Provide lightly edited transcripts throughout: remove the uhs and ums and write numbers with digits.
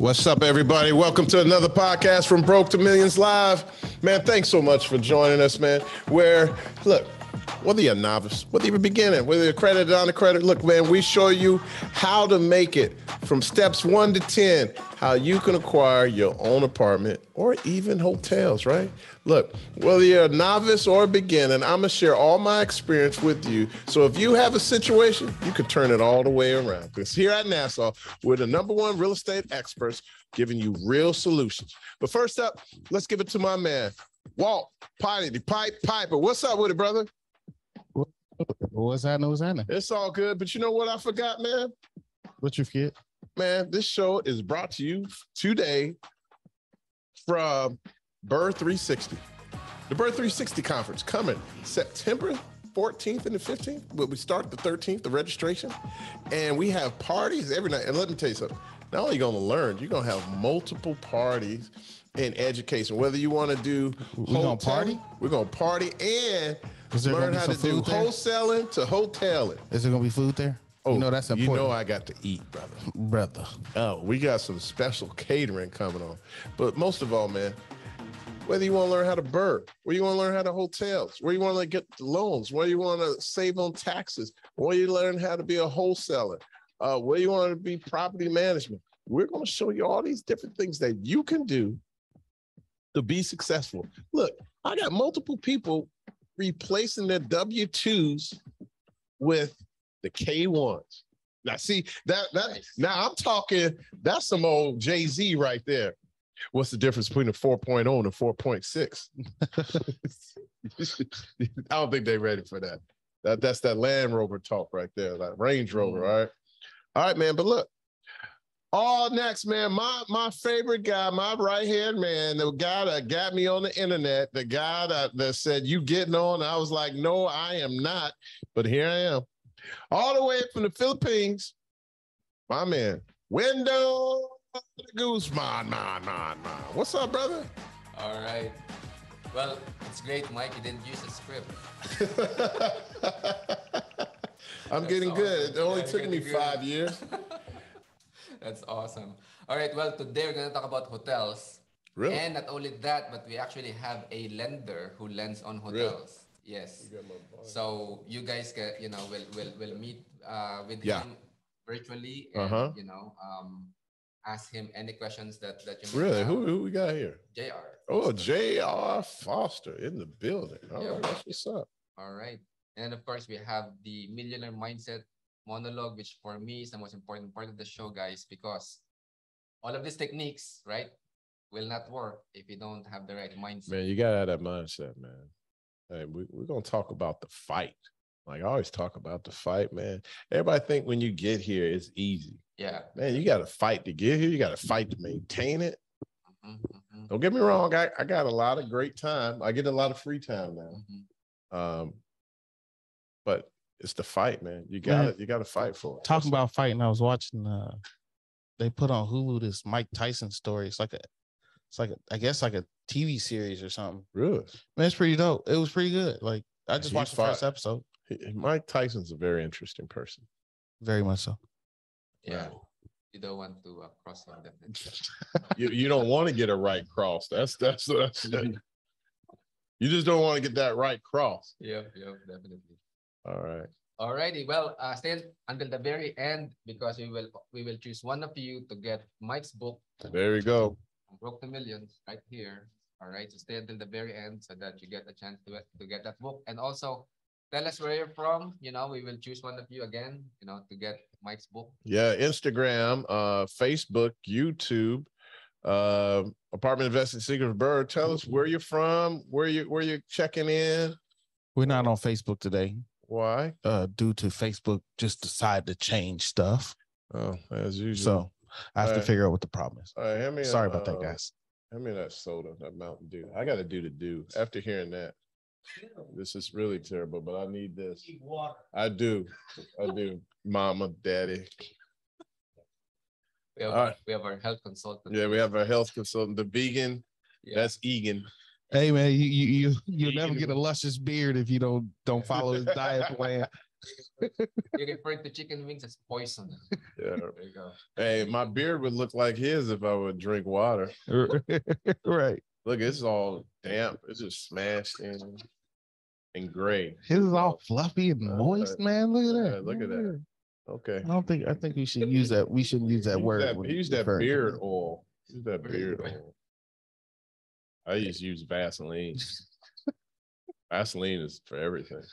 What's up, everybody? Welcome to another podcast from Broke to Millions Live. Man, thanks so much for joining us, man. Where, look, whether you're a novice, whether you're beginning, whether you're accredited, unaccredited, look, man, we show you how to make it from steps 1 to 10, how you can acquire your own apartment or even hotels, right? Look, whether you're a novice or a beginner, I'm going to share all my experience with you. So if you have a situation, you can turn it all the way around. Because here at Nassau, we're the #1 real estate experts giving you real solutions. But first up, let's give it to my man, Walt Piper. What's up with it, brother? What's happening? It's all good, but you know what I forgot, man? What you forget? Man, this show is brought to you today from Bird 360. The Bird 360 conference coming September 14th and the 15th. But we start the 13th, the registration. And we have parties every night. And let me tell you something. Not only are you going to learn, you're going to have multiple parties in education. Whether you want to do we're going to party? We're going to party and learn how to do wholesaling to hoteling. Is there going to be food there? Oh, you know that's important. You know I got to eat, brother. Oh, we got some special catering coming on. But most of all, man, whether you want to learn how to bird, where you want to learn how to hotels, where you want to get loans, where you want to save on taxes, where you learn how to be a wholesaler, where you want to be property management, we're going to show you all these different things that you can do to be successful. Look, I got multiple people replacing their W-2s with the K1s. Now, see, now I'm talking, that's some old Jay-Z right there. What's the difference between a 4.0 and a 4.6? I don't think they're ready for that. That's that Land Rover talk right there, that Range Rover, all right? All right, man, but look, all next, man, my favorite guy, my right-hand man, the guy that got me on the internet, the guy that said, you getting on? I was like, no, I am not, but here I am. All the way from the Philippines, my man, Wendell Guzman. What's up, brother? All right. Well, it's great, Mike. You didn't use a script. I'm getting good. It only took me 5 years. That's awesome. All right. Well, today we're going to talk about hotels. Really? And not only that, but we actually have a lender who lends on hotels. Really? Yes. So you guys can, will meet with him virtually and ask him any questions that you really have. Who we got here? JR. Oh, JR Foster in the building. All right, that's what's up. All right. And of course we have the Millionaire Mindset monologue, which for me is the most important part of the show, guys, because all of these techniques, right, will not work if you don't have the right mindset. Man, you gotta have that mindset, man. Hey, we're going to talk about the fight. Like I always talk about the fight, man. Everybody think when you get here, it's easy. Yeah. Man, you got to fight to get here. You got to fight to maintain it. Don't get me wrong. I got a lot of great time. I get a lot of free time now. But it's the fight, man. You got to fight for it. Talking about fighting, I was watching, they put on Hulu this Mike Tyson story. It's like I guess like a TV series or something. Really? Man, it's pretty dope. It was pretty good. Like I just watched the first episode. Mike Tyson's a very interesting person. Very much so. Yeah. You don't want to cross him, definitely. you don't want to get a right cross. That's you just don't want to get that right cross. Yep, definitely. All right. All righty. Well, stay until the very end because we will choose one of you to get Mike's book. There we go. Broke to Millions right here. All right. So stay until the very end so that you get a chance to get that book. And also tell us where you're from. We will choose one of you again, to get Mike's book. Yeah. Instagram, Facebook, YouTube, Apartment Investing Secret Bird. Tell us where you're from, where you're checking in. We're not on Facebook today. Why? Due to Facebook just decided to change stuff. Oh, as usual. So I have to figure out what the problem is. All right, sorry about that, guys. Hand me that soda, that Mountain Dew. I got to do. After hearing that, this is really terrible, but I need this. Water. I do. Mama, daddy. We have our health consultant. Yeah, we have our health consultant, the vegan. Yeah. That's Egan. Hey man, you'll never get a luscious beard if you don't follow his diet plan. You refer to chicken wings as poison. Yeah. There you go. Hey, my beard would look like his if I would drink water. Right. Look, it's all damp. It's just smashed in and gray. His is all fluffy and moist, man. Look at that. Look at that. Okay. I think we should use that. We shouldn't use that word. Use that beard oil. Use that beard oil. I just use Vaseline. Vaseline is for everything.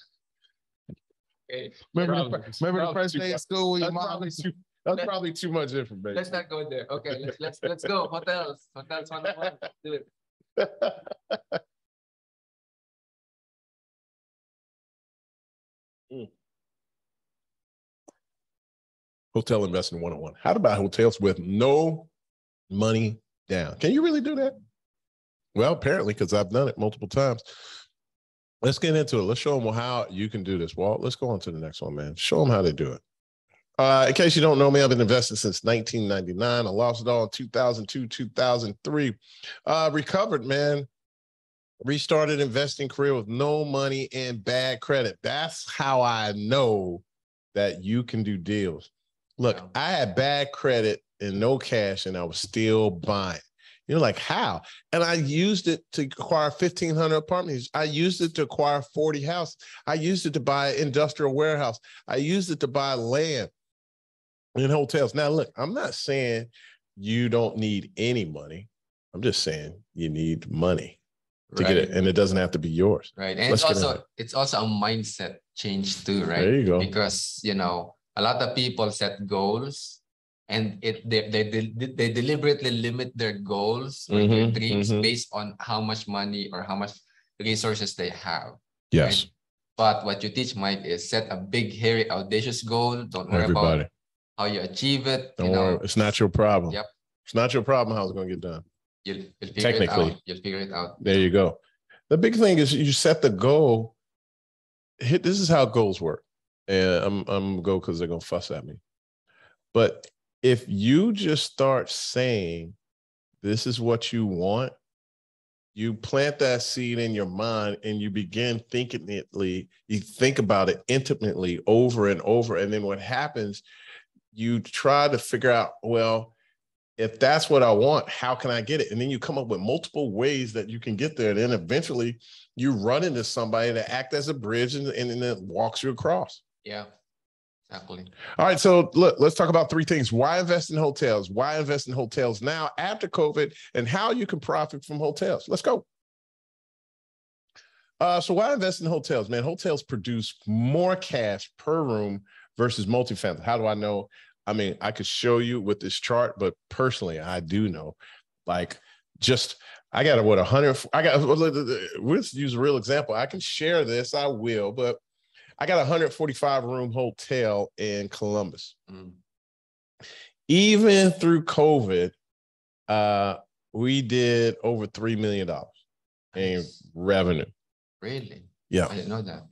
Okay. Remember the first day of school with your mom? That's probably too much information. Let's not go there. Okay, let's go. Hotels 101. Do it. Hotel investing 101. How to buy hotels with no money down. Can you really do that? Well, apparently, because I've done it multiple times. Let's get into it. Let's show them how you can do this. Walt, let's go on to the next one, man. Show them how to do it. In case you don't know me, I've been investing since 1999. I lost it all in 2002, 2003. Recovered, man. Restarted investing career with no money and bad credit. That's how I know that you can do deals. Look, I had bad credit and no cash, and I was still buying. You're like, how? And I used it to acquire 1,500 apartments. I used it to acquire 40 houses. I used it to buy an industrial warehouse. I used it to buy land in hotels. Now, look, I'm not saying you don't need any money. I'm just saying you need money to get it, and it doesn't have to be yours. Right, and it's also a mindset change too, right? There you go. Because a lot of people set goals. And they deliberately limit their goals or their dreams based on how much money or how much resources they have. Yes. Right? But what you teach, Mike, is set a big, hairy, audacious goal. Don't worry about how you achieve it. Don't worry. It's not your problem. Yep. It's not your problem how it's going to get done. You'll figure it out. You'll figure it out. There you go. The big thing is you set the goal. This is how goals work. And I'm going to go because they're going to fuss at me. But if you just start saying, this is what you want, you plant that seed in your mind and you begin thinking it, you think about it intimately over and over. And then what happens, you try to figure out, well, if that's what I want, how can I get it? And then you come up with multiple ways that you can get there. And then eventually you run into somebody that act as a bridge and then it walks you across. Yeah. Exactly. All right. So look, let's talk about three things. Why invest in hotels? Why invest in hotels now after COVID, and how you can profit from hotels. Let's go. So why invest in hotels, man? Hotels produce more cash per room versus multifamily. How do I know? I mean, I could show you with this chart, but personally, I do know. Like, I got 100. Let's use a real example. I can share this. I will, but I got a 145-room hotel in Columbus. Even through COVID, we did over $3 million in revenue. Really? Yeah. I didn't know that.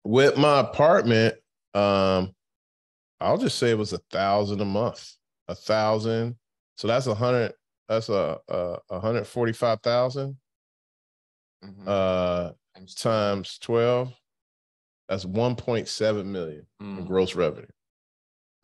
With my apartment, I'll just say it was $1,000 a month. $1,000. So that's 100. That's 145,000 times 12. That's 1.7 million in gross revenue.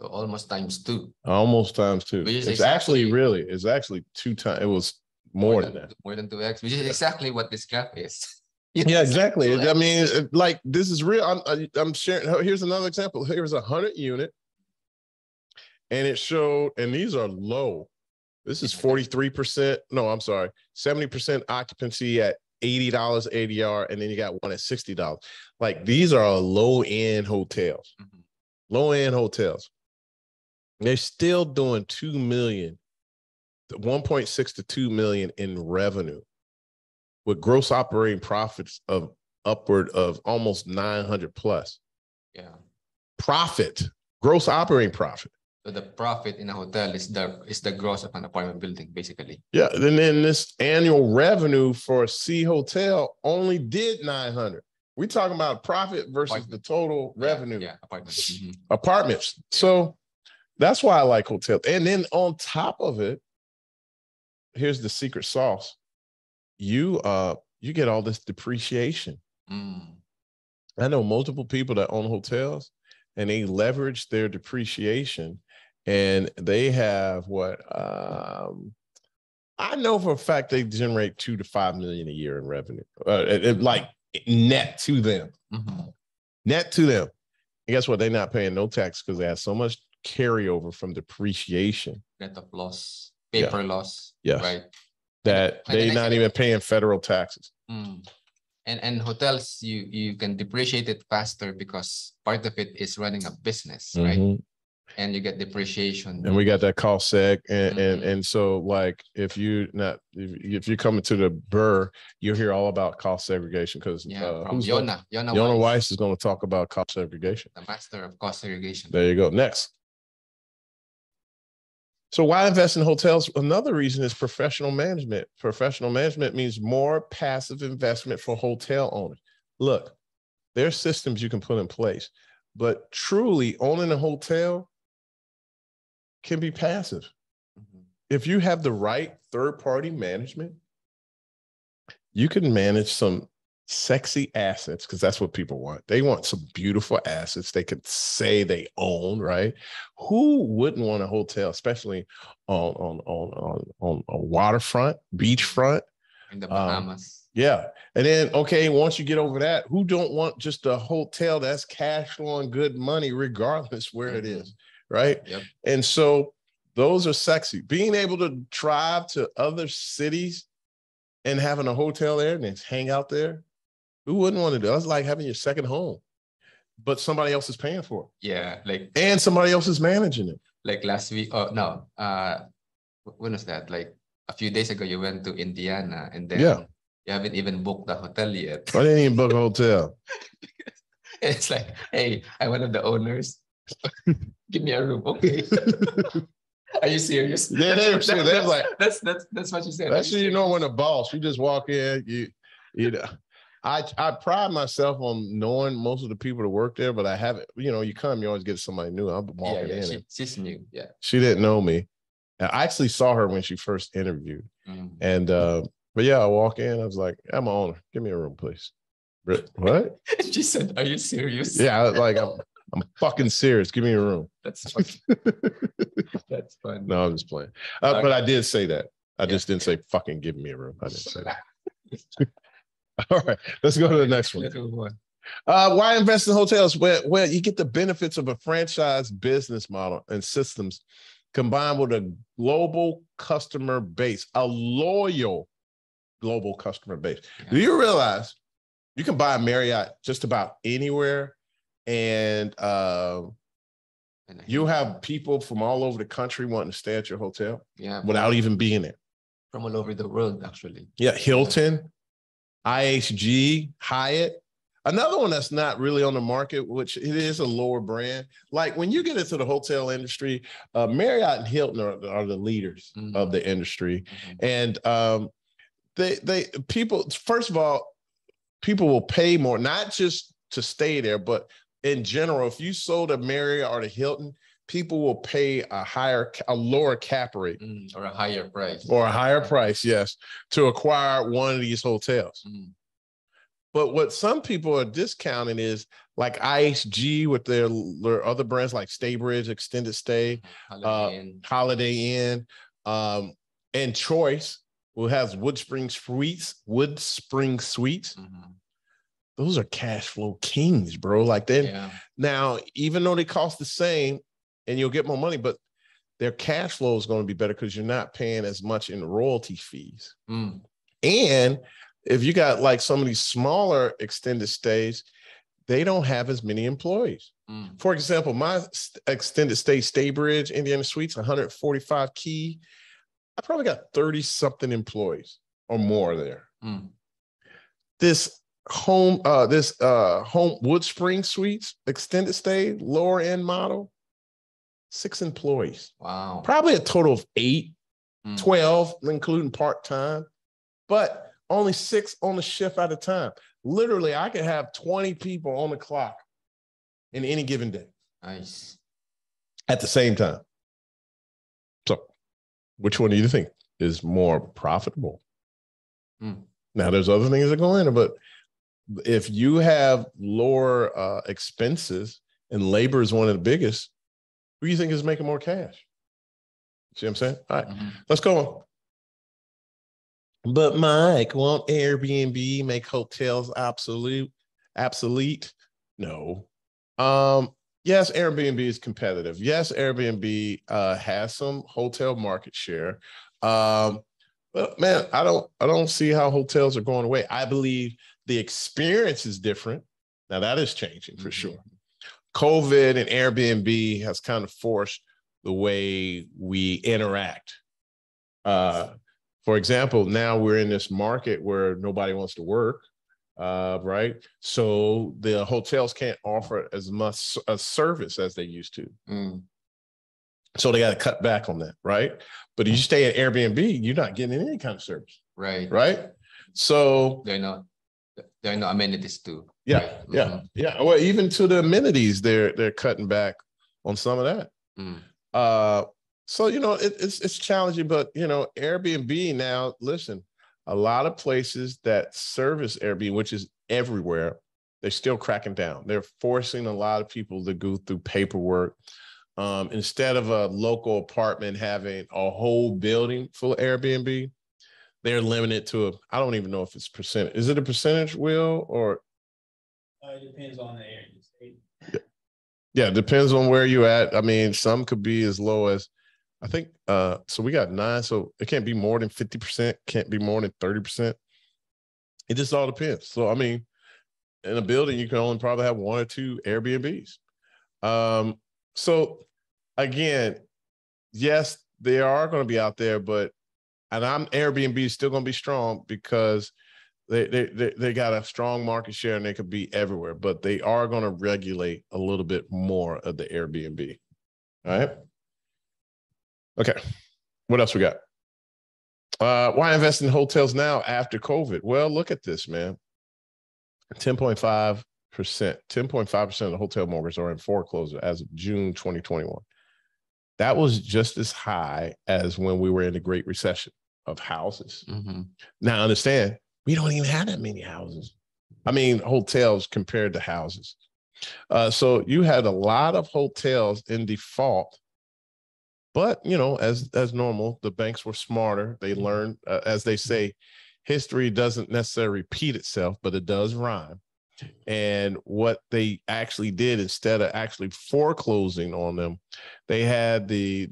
So almost times two. Almost times two. It's actually 2 times. It was more than that. More than 2x, which is exactly what this graph is. Yeah, exactly. I mean, like, this is real. I'm sharing. Here's another example. Here's 100 unit, and it showed, and these are low. This is 43%. No, I'm sorry, 70% occupancy at $80 ADR, and then you got one at $60. Like, these are low-end hotels. Low-end hotels. They're still doing 2 million, 1.6 to 2 million in revenue, with gross operating profits of upward of almost 900 plus. Yeah. Profit, gross operating profit. So the profit in a hotel is the gross of an apartment building, basically. Yeah, and then this annual revenue for a C hotel only did 900. We're talking about profit versus the total revenue. Yeah, apartments. Apartments. So that's why I like hotels. And then on top of it, here's the secret sauce. You get all this depreciation. I know multiple people that own hotels, and they leverage their depreciation, and they have what I know for a fact they generate $2 to $5 million a year in revenue, like net to them. Net to them. And guess what? They're not paying no tax because they have so much carryover from depreciation. Net of loss, paper loss. Yes. Right. That they're not even paying federal taxes. And hotels, you can depreciate it faster because part of it is running a business, right? And you get depreciation. And we got that cost seg. And so like if you're coming to the Burr, you'll hear all about cost segregation because Yona Weiss is going to talk about cost segregation. The master of cost segregation. There you go. Next. So why invest in hotels? Another reason is professional management. Professional management means more passive investment for hotel owners. Look, there's systems you can put in place, but truly owning a hotel can be passive. If you have the right third-party management, you can manage some sexy assets because that's what people want. They want some beautiful assets they could say they own, right? Who wouldn't want a hotel, especially on a waterfront, beachfront? In the Bahamas. Yeah. And then, okay, once you get over that, who don't want just a hotel that's cash flowing good money, regardless where it is, right? Yep. And so those are sexy. Being able to drive to other cities and having a hotel there and then hang out there, who wouldn't want to do it? That's like having your second home, but somebody else is paying for it. Yeah, and somebody else is managing it. Like last week, when was that? Like a few days ago, you went to Indiana, and then you haven't even booked the hotel yet. I didn't even book a hotel. It's like, hey, I'm one of the owners. Give me a room, okay? Are you serious? Yeah, they were serious. They was like, that's what you said. That's you know when a boss, you just walk in, you know. I pride myself on knowing most of the people that work there, but I haven't, you always get somebody new. I'm walking in. She's new. Yeah. She didn't know me. I actually saw her when she first interviewed. And, but yeah, I walk in, I was like, I'm an owner. Give me a room, please. What? She said, are you serious? Yeah, like, I'm fucking serious. Give me a room. That's fun. That's fun. No, I'm just playing. But I did say that. I just didn't say fucking give me a room. I didn't say that. All right, let's go to the next one. Why invest in hotels? Well, you get the benefits of a franchise business model and systems combined with a global customer base, a loyal global customer base. Yeah. Do you realize you can buy a Marriott just about anywhere, and you have people from all over the country wanting to stay at your hotel without even being there? From all over the world, actually. Yeah, Hilton, IHG, Hyatt. Another one that's not really on the market, which it is a lower brand. Like when you get into the hotel industry, Marriott and Hilton are the leaders of the industry. And people, first of all, people will pay more, not just to stay there, but in general, if you sold a Marriott or the Hilton, people will pay a lower cap rate. Or a higher price. Or a higher price, yes, to acquire one of these hotels. But what some people are discounting is like IHG with their other brands like Staybridge, Extended Stay, Holiday Inn, and Choice, who has Woodspring Suites. Those are cash flow kings, bro. Like now, even though they cost the same and you'll get more money, but their cash flow is going to be better because you're not paying as much in royalty fees. And if you got like some of these smaller extended stays, they don't have as many employees. For example, my extended stay Staybridge, Indiana Suites, 145 key. I probably got 30 something employees or more there. This home Woodspring Suites extended stay, lower end model, 6 employees. Wow. Probably a total of 8, 12, including part-time, but only 6 on the shift at a time. Literally, I could have 20 people on the clock in any given day. Nice. At the same time. So which one do you think is more profitable? Now, there's other things that go in it, but if you have lower expenses and labor is one of the biggest, who do you think is making more cash? See what I'm saying? All right, let's go on. But Mike, won't Airbnb make hotels obsolete? No. Yes, Airbnb is competitive. Yes, Airbnb has some hotel market share. But man, I don't see how hotels are going away. I believe the experience is different. Now that is changing for sure. COVID and Airbnb has kind of forced the way we interact. For example, now we're in this market where nobody wants to work, right? So the hotels can't offer as much a service as they used to. So they got to cut back on that, right? But if you stay at Airbnb, you're not getting any kind of service. Right? So there are no amenities too. Yeah, right? Yeah. Well, even to the amenities, they're cutting back on some of that. So, you know, it's challenging, but, you know, Airbnb now, listen, a lot of places that service Airbnb, which is everywhere, they're still cracking down. They're forcing a lot of people to go through paperwork. Instead of a local apartment having a whole building full of Airbnb, they're limited to I don't even know if it's percentage. Is it a percentage, Will, or? It depends on the area. Yeah, it depends on where you're at. I mean, some could be as low as, I think, so we got 9, so it can't be more than 50%, can't be more than 30%. It just all depends. So, I mean, in a building, you can only probably have 1 or 2 Airbnbs. So, again, yes, they are going to be out there, but, and Airbnb is still going to be strong because they got a strong market share and they could be everywhere, but they are going to regulate a little bit more of the Airbnb. All right. Okay. What else we got? Why invest in hotels now after COVID? Well, look at this, man. 10.5%. 10.5% of the hotel mortgages are in foreclosure as of June 2021. That was just as high as when we were in the Great Recession of houses. Now, understand, we don't even have that many houses. I mean, hotels compared to houses. So you had a lot of hotels in default. But, you know, as normal, the banks were smarter. They learned, as they say, history doesn't necessarily repeat itself, but it does rhyme. And what they actually did, instead of actually foreclosing on them, they had the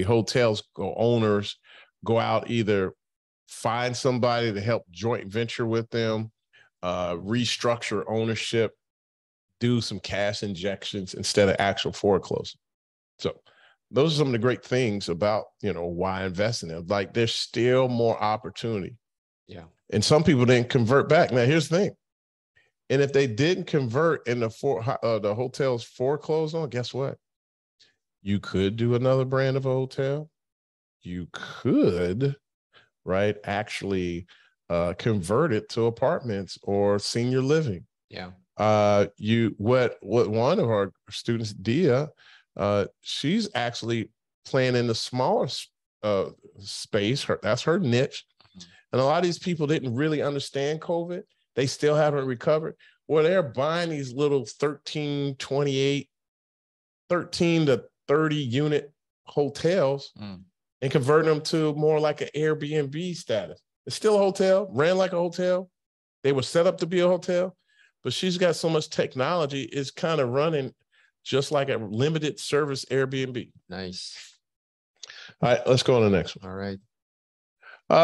hotels owners go out, either find somebody to help joint venture with them, restructure ownership, do some cash injections instead of actual foreclosing. So those are some of the great things about, you know, why invest in them. Like, there's still more opportunity. Yeah. And some people didn't convert back. Now, here's the thing. And if they didn't convert and the hotels foreclosed on, guess what? You could do another brand of a hotel. You could, right, actually convert it to apartments or senior living. Yeah. What one of our students, Dia, she's actually playing in the smaller space. That's her niche. And a lot of these people didn't really understand COVID. They still haven't recovered. Well, they're buying these little 13 to 30 unit hotels and converting them to more like an Airbnb status. It's still a hotel, ran like a hotel. They were set up to be a hotel, but she's got so much technology, it's kind of running just like a limited service Airbnb. Nice. All right, let's go on to the next one. All right.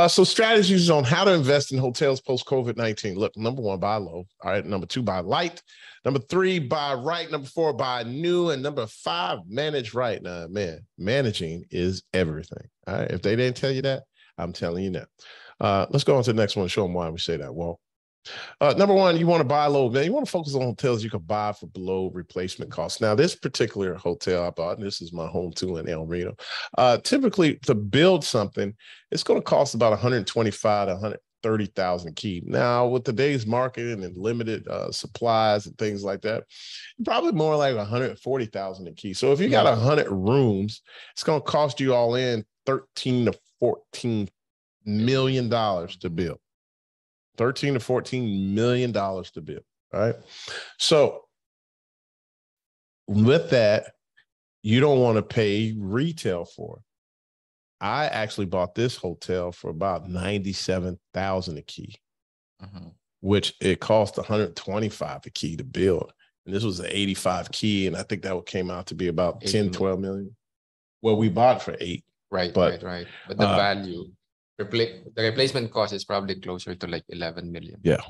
So strategies on how to invest in hotels post-COVID-19. Look, number 1, buy low. All right. Number 2, buy light. Number 3, buy right. Number 4, buy new. And number 5, manage right. Now, man, managing is everything. All right. If they didn't tell you that, I'm telling you now. Let's go on to the next one and show them why we say that. Well, number 1, you want to buy low, man. You want to focus on hotels you can buy for below replacement costs. Now, this particular hotel I bought, and this is my home too in El Reno, typically to build something, it's going to cost about $125,000 to $130,000 key. Now, with today's market and limited supplies and things like that, probably more like $140,000 a key. So if you got 100 rooms, it's going to cost you all in $13 to $14 million to build. $13 to $14 million to build. All right. So with that, you don't want to pay retail for it. I actually bought this hotel for about $97,000 a key, which it cost $125 a key to build. And this was an 85 key. And I think that came out to be about 10, 12 million. Well, we bought it for 8. Right. But the value, the replacement cost is probably closer to like 11 million. Yeah.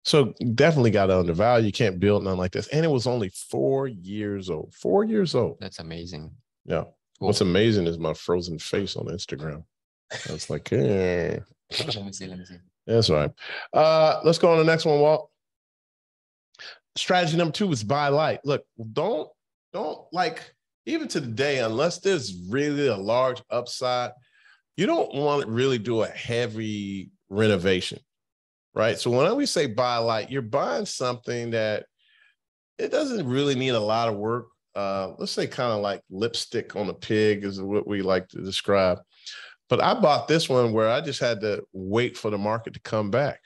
So definitely got undervalued. You can't build nothing like this. And it was only 4 years old. 4 years old. That's amazing. Yeah. Cool. What's amazing is my frozen face on Instagram. I was like, eh. Let me see. That's right. Let's go on to the next one, Walt. Strategy number 2 is buy light. Look, don't like, even to the day, unless there's really a large upside, you don't want to really do a heavy renovation, right? So when we say buy light, you're buying something that it doesn't really need a lot of work. Let's say kind of like lipstick on a pig is what we like to describe. But I bought this one where I just had to wait for the market to come back,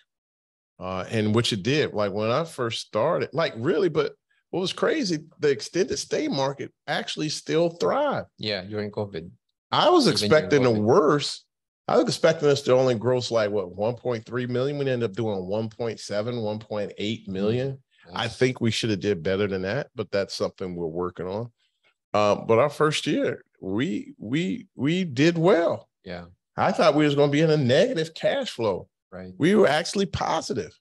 and which it did. Like when I first started, like really, but what was crazy, the extended stay market actually still thrived. Yeah, during COVID. I was expecting the worst. I was expecting us to only gross like what, 1.3 million. We ended up doing 1.7, 1.8 million. I think we should have did better than that, but that's something we're working on. But our first year, we did well. Yeah. I thought we was going to be in a negative cash flow. Right. We were actually positive.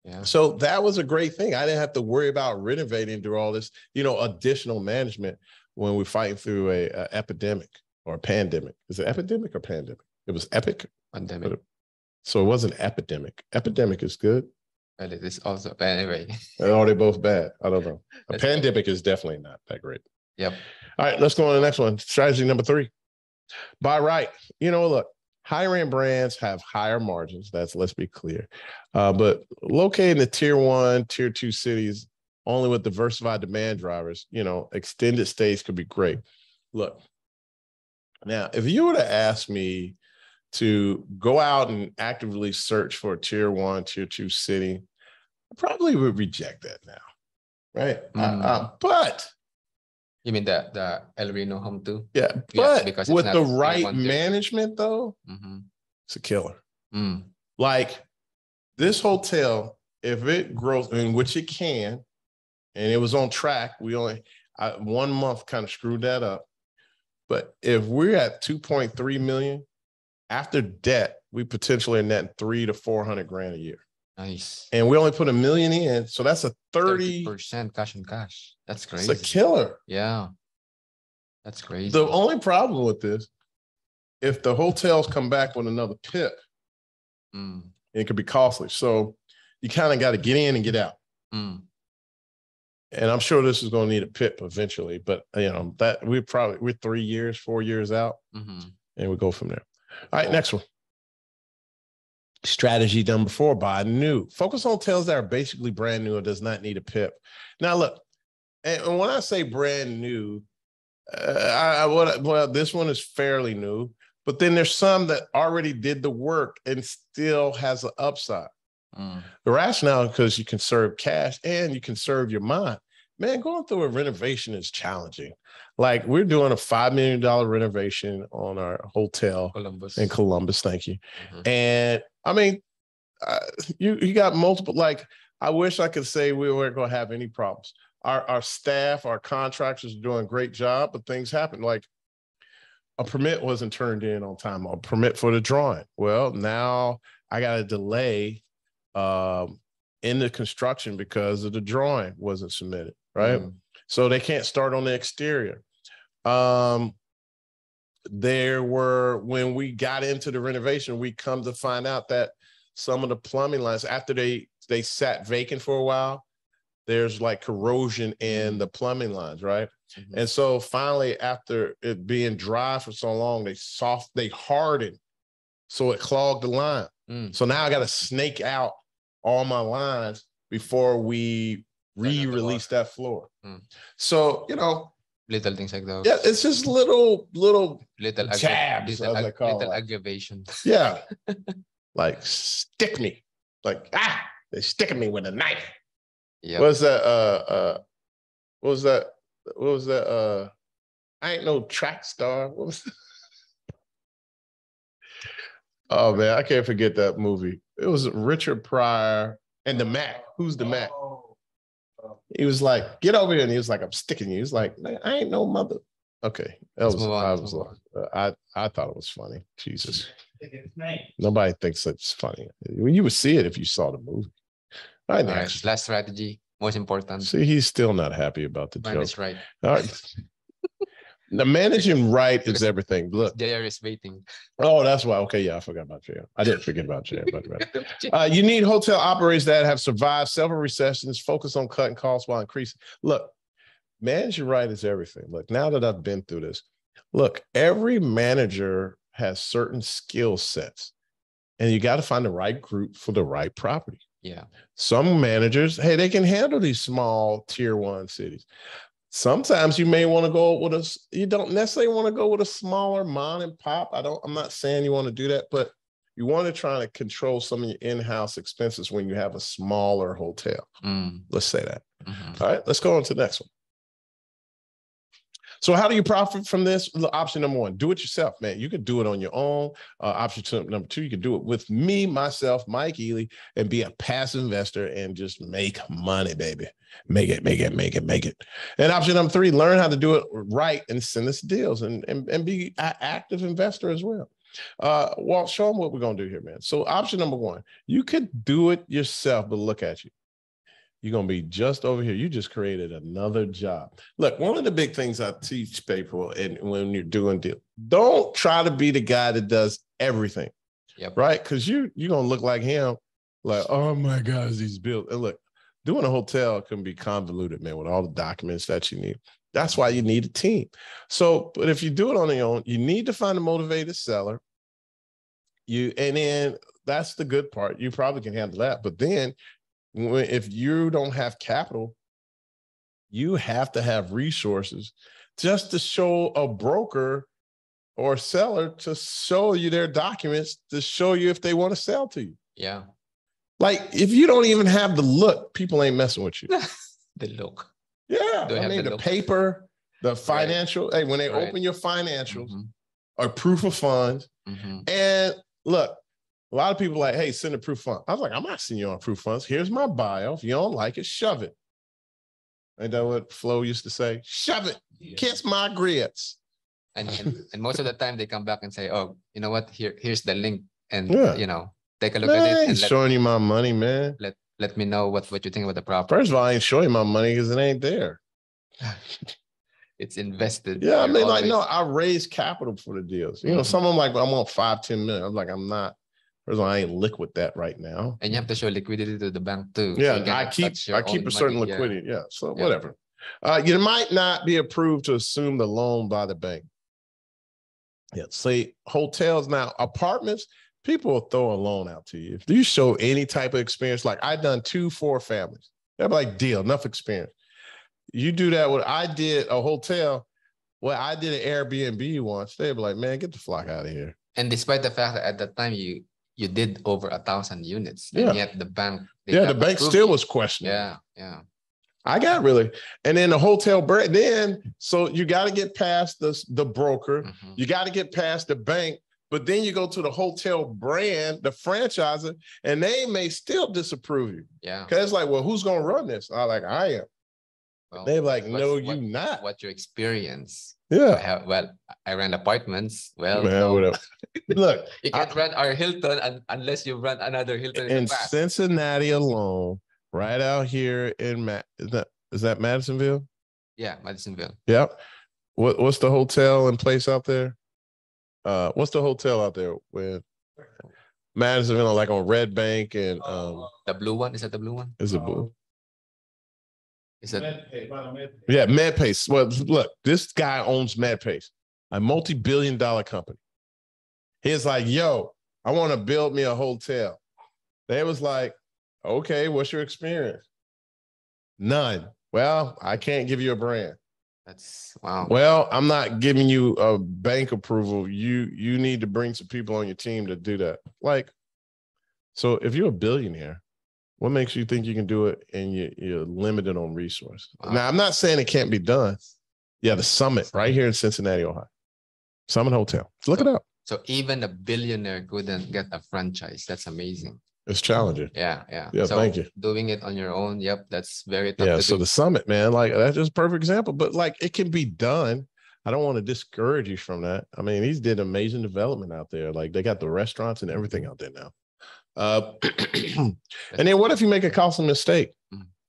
Yeah. So that was a great thing. I didn't have to worry about renovating through all this, additional management when we're fighting through a epidemic or a pandemic. Is it epidemic or pandemic? It was epic. Pandemic. So it wasn't epidemic. Epidemic is good. Well, it is also, anyway. Are they both bad? I don't know. A pandemic is definitely not that great. Yep. All right, let's go on to the next one. Strategy number 3. Buy right. Look, higher end brands have higher margins. Let's be clear. But located in the tier 1, tier 2 cities, only with diversified demand drivers, extended stays could be great. Look, now, if you were to ask me to go out and actively search for a tier 1, tier 2 city, I probably would reject that now, right? But you mean the El Reno home too? Yeah, but because with the right management, though, it's a killer. Like this hotel, if it grows, in which it can, and it was on track, we only 1 month kind of screwed that up. But if we're at 2.3 million after debt, we potentially are netting 300 to 400 grand a year. Nice. And we only put $1 million in, so that's a 30% cash on cash. That's crazy. It's a killer. Yeah, that's crazy. The only problem with this, if the hotels come back with another PIP, it could be costly. So you kind of got to get in and get out. And I'm sure this is going to need a PIP eventually, but that we're 3 years, 4 years out, and we go from there. All right, next one. Strategy number 4, buy new. Focus on hotels that are basically brand new or does not need a PIP. Now, look, and when I say brand new, this one is fairly new, but then there's some that already did the work and still has an upside. The rationale, because you conserve cash and you conserve your mind. Man, going through a renovation is challenging. Like we're doing a $5 million renovation on our hotel in Columbus. Thank you. And I mean, you got multiple, like, I wish I could say we weren't going to have any problems. Our staff, our contractors are doing a great job, but things happen. Like a permit wasn't turned in on time, a permit for the drawing. Well, now I got a delay in the construction because of the drawing wasn't submitted, right? So they can't start on the exterior. When we got into the renovation, we come to find out that some of the plumbing lines, after they sat vacant for a while, there's like corrosion in the plumbing lines, right? And so finally, after it being dry for so long, they hardened, so it clogged the line. So now I got to snake out all my lines before we re-release that floor. So, little things like those. Yeah, it's just little jabs, little aggravation. Yeah. like stick me, like they're sticking me with a knife. Yeah. What was that? What was that? What was that? I ain't no track star. What was? Oh man, I can't forget that movie. It was Richard Pryor and the Mac. Who's the Mac? He was like, "Get over here," and he was like, "I'm sticking you." He was like, "I ain't no mother." Okay, that Let's was move on, I let's was move I thought it was funny. Jesus, nobody thinks it's funny. You would see it if you saw the movie. All right, All right, next. last strategy, most important. See, he's still not happy about the Man joke. is right. All right. The managing right is Because everything. Look. JR is waiting. Oh, that's why. Okay, yeah, I forgot about JR. I didn't forget about JR. But you need hotel operators that have survived several recessions, focus on cutting costs while increasing. Look, managing right is everything. Look, now that I've been through this, look, every manager has certain skill sets, and you got to find the right group for the right property. Yeah. Some managers, hey, they can handle these small tier 1 cities. Sometimes you may want to go with you don't necessarily want to go with a smaller mom and pop. I'm not saying you want to do that, but you want to try to control some of your in-house expenses when you have a smaller hotel. Let's say that. All right, let's go on to the next one. So how do you profit from this? Option number 1, do it yourself, man. You can do it on your own. Option number 2, you can do it with me, myself, Mike Ealy, and be a passive investor and just make money, baby. Make it. And option number 3, learn how to do it right and send us deals and be an active investor as well. Walt, show them what we're going to do here, man. So option number 1, you could do it yourself, but look at you. You're going to be just over here. You just created another job. Look, one of the big things I teach people when you're doing deals, don't try to be the guy that does everything. Yep. Right? Because you're going to look like him, like, oh my God, these bills. And look, doing a hotel can be convoluted, man, with all the documents that you need. That's why you need a team. So, but if you do it on your own, you need to find a motivated seller. And then that's the good part. You probably can handle that. But then if you don't have capital, you have to have resources just to show a broker or seller to show you their documents to show you if they want to sell to you. Yeah. Like if you don't even have the look, people ain't messing with you. The look. Yeah. I mean, the paper, the financial, hey, when they open your financials or proof of funds, and look, a lot of people are like, hey, send a proof of funds. I was like, I'm not sending you on proof of funds. Here's my bio. If you don't like it, shove it. Ain't that what Flo used to say? Shove it. Kiss my grits. And most of the time they come back and say, oh, you know what? Here's the link. And, you know, take a look at it. I ain't showing you my money, man. Let me know what you think about the property. First of all, I ain't showing you my money because it ain't there. It's invested. Yeah, I mean, like, no, I raise capital for the deals. You know, some of them like, I want 5-10 million. I'm like, I'm not. First of all, I ain't liquid that right now. And you have to show liquidity to the bank too. Yeah, so I keep a certain liquidity. Yeah, so whatever. You might not be approved to assume the loan by the bank. Yeah, say hotels now, apartments, people will throw a loan out to you. If you show any type of experience, like I've done 2-4 families, they're like, deal, enough experience. You do that with, I did a hotel, well, I did an Airbnb once. They'd be like, man, get the flock out of here. And despite the fact that at that time you did over 1,000 units, and yet the bank, the bank still was questioning. Yeah. I got really, and then the hotel brand. Then so you got to get past the broker, you got to get past the bank, but then you go to the hotel brand, the franchisor, and they may still disapprove you. Yeah, because it's like, well, who's gonna run this? I'm like, I am. Well, they're like, no, you not. What your experience? Yeah. I ran apartments. Well, man, look, you can't run our Hilton unless you run another Hilton in Cincinnati alone. Right out here in is that Madisonville? Yeah, Madisonville. Yep. What's the hotel and place out there? What's the hotel out there with Madisonville, like on Red Bank and the blue one? Is that the blue one? Is it blue? Is it? Yeah, MedPace. Well, look, this guy owns MedPace, a multi-billion-dollar company. He's like, yo, I want to build me a hotel. They was like, okay, what's your experience? None. Well, I can't give you a brand. That's wow. Well, I'm not giving you a bank approval. You need to bring some people on your team to do that. Like, So if you're a billionaire, what makes you think you can do it and you're limited on resources? Wow. Now, I'm not saying it can't be done. Yeah, the Summit right here in Cincinnati, Ohio. Summit Hotel. Look it up. So even a billionaire couldn't get a franchise. That's amazing. It's challenging. Yeah. Yeah, so thank you. Doing it on your own, yep, that's very tough. Yeah, so the Summit, man, like that's just a perfect example. But like it can be done. I don't want to discourage you from that. I mean, he's did amazing development out there. Like they got the restaurants and everything out there now. And then what if you make a costly mistake?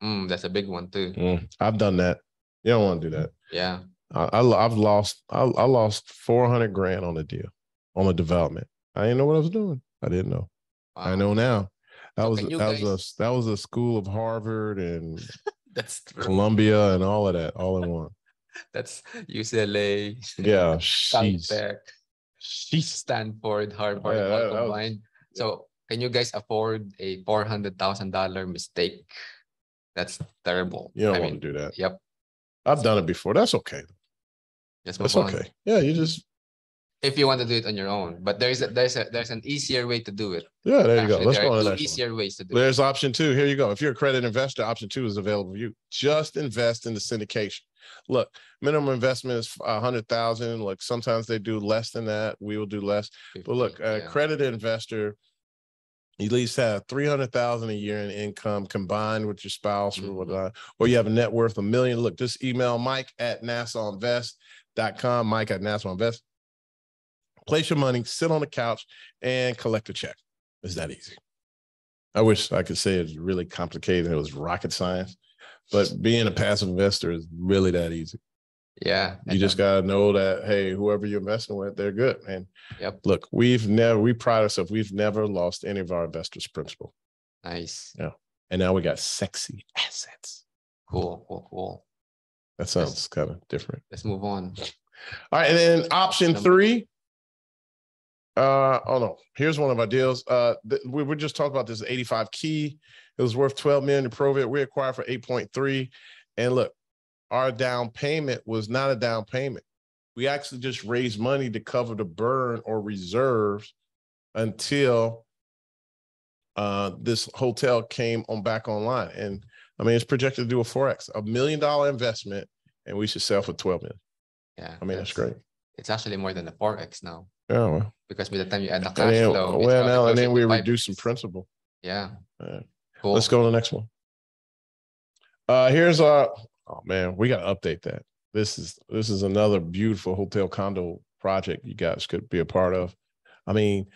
That's a big one too. I've done that. You don't want to do that. Yeah. I've lost 400 grand on a deal, on a development. I didn't know what I was doing. I didn't know. Wow. I know now. That was a school of Harvard and that's Columbia and all of that, all in one. That's UCLA. Yeah. Caltech, Stanford, Harvard, all combined. So can you guys afford a $400,000 mistake? That's terrible. You don't want to do that. Yep. I've done it before. That's okay. That's okay. Yeah, you just if you want to do it on your own, but there's an easier way to do it. Yeah, there you go. Let's go on the next easier ways to do it. There's option 2. Here you go. If you're a credit investor, option 2 is available for you. Just invest in the syndication. Look, minimum investment is 100,000. Look, sometimes they do less than that. We will do less. 50, but look, a credit investor, you at least have 300,000 a year in income combined with your spouse or whatnot, or you have a net worth of $1 million. Look, just email Mike@NassauInvest.com, Mike@NassauInvest. Place your money, sit on the couch, and collect a check. It's that easy. I wish I could say it's really complicated and it was rocket science, but being a passive investor is really that easy. Yeah. You just got to know that, hey, whoever you're investing with, they're good, man. Yep. Look, we pride ourselves. We've never lost any of our investors' principal. Nice. Yeah. And now we got sexy assets. Cool. That sounds kind of different. Let's move on. All right. And then option 3. Here's one of our deals. We were just talking about this 85 Key. It was worth $12 million to Provit. We acquired for 8.3. And look, our down payment was not a down payment. We actually just raised money to cover the burn or reserves until this hotel came back online. And I mean, it's projected to do a 4X, $1 million investment, and we should sell for $12 million. Yeah. I mean, that's great. It's actually more than a 4X now. Yeah. Well, because by the time you add the cash flow, and then we reduce some principal. Yeah. Cool. Let's go to the next one. Here's our, oh man, we got to update that. This is another beautiful hotel condo project you guys could be a part of. I mean,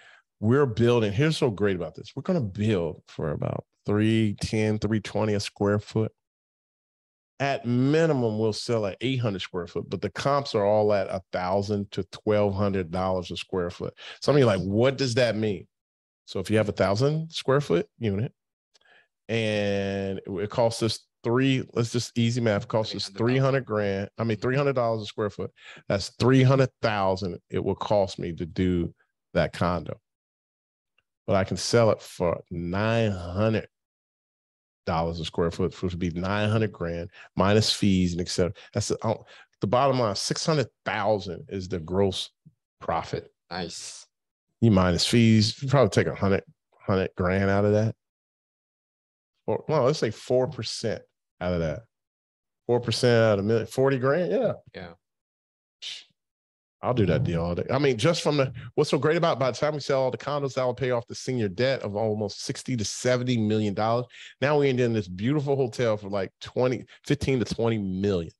we're building, here's so great about this. We're going to build for about $310, $320 a square foot. At minimum, we'll sell at 800 square foot, but the comps are all at $1,000 to $1,200 a square foot. Some of you are like, what does that mean? So if you have 1,000 square foot unit and it costs us let's just easy math, costs us $300 a square foot. That's $300,000 it will cost me to do that condo. But I can sell it for $900 a square foot, which would be 900 grand minus fees and et cetera. That's the bottom line. 600,000 is the gross profit. Nice. You minus fees, you probably take 100 grand out of that. Or well, let's say 4% out of that. 4% out of $1 million, 40 grand. Yeah. I'll do that deal all day. I mean, just from what's so great about by the time we sell all the condos, that will pay off the senior debt of almost $60 to $70 million. Now we end in this beautiful hotel for like 15 to 20 million,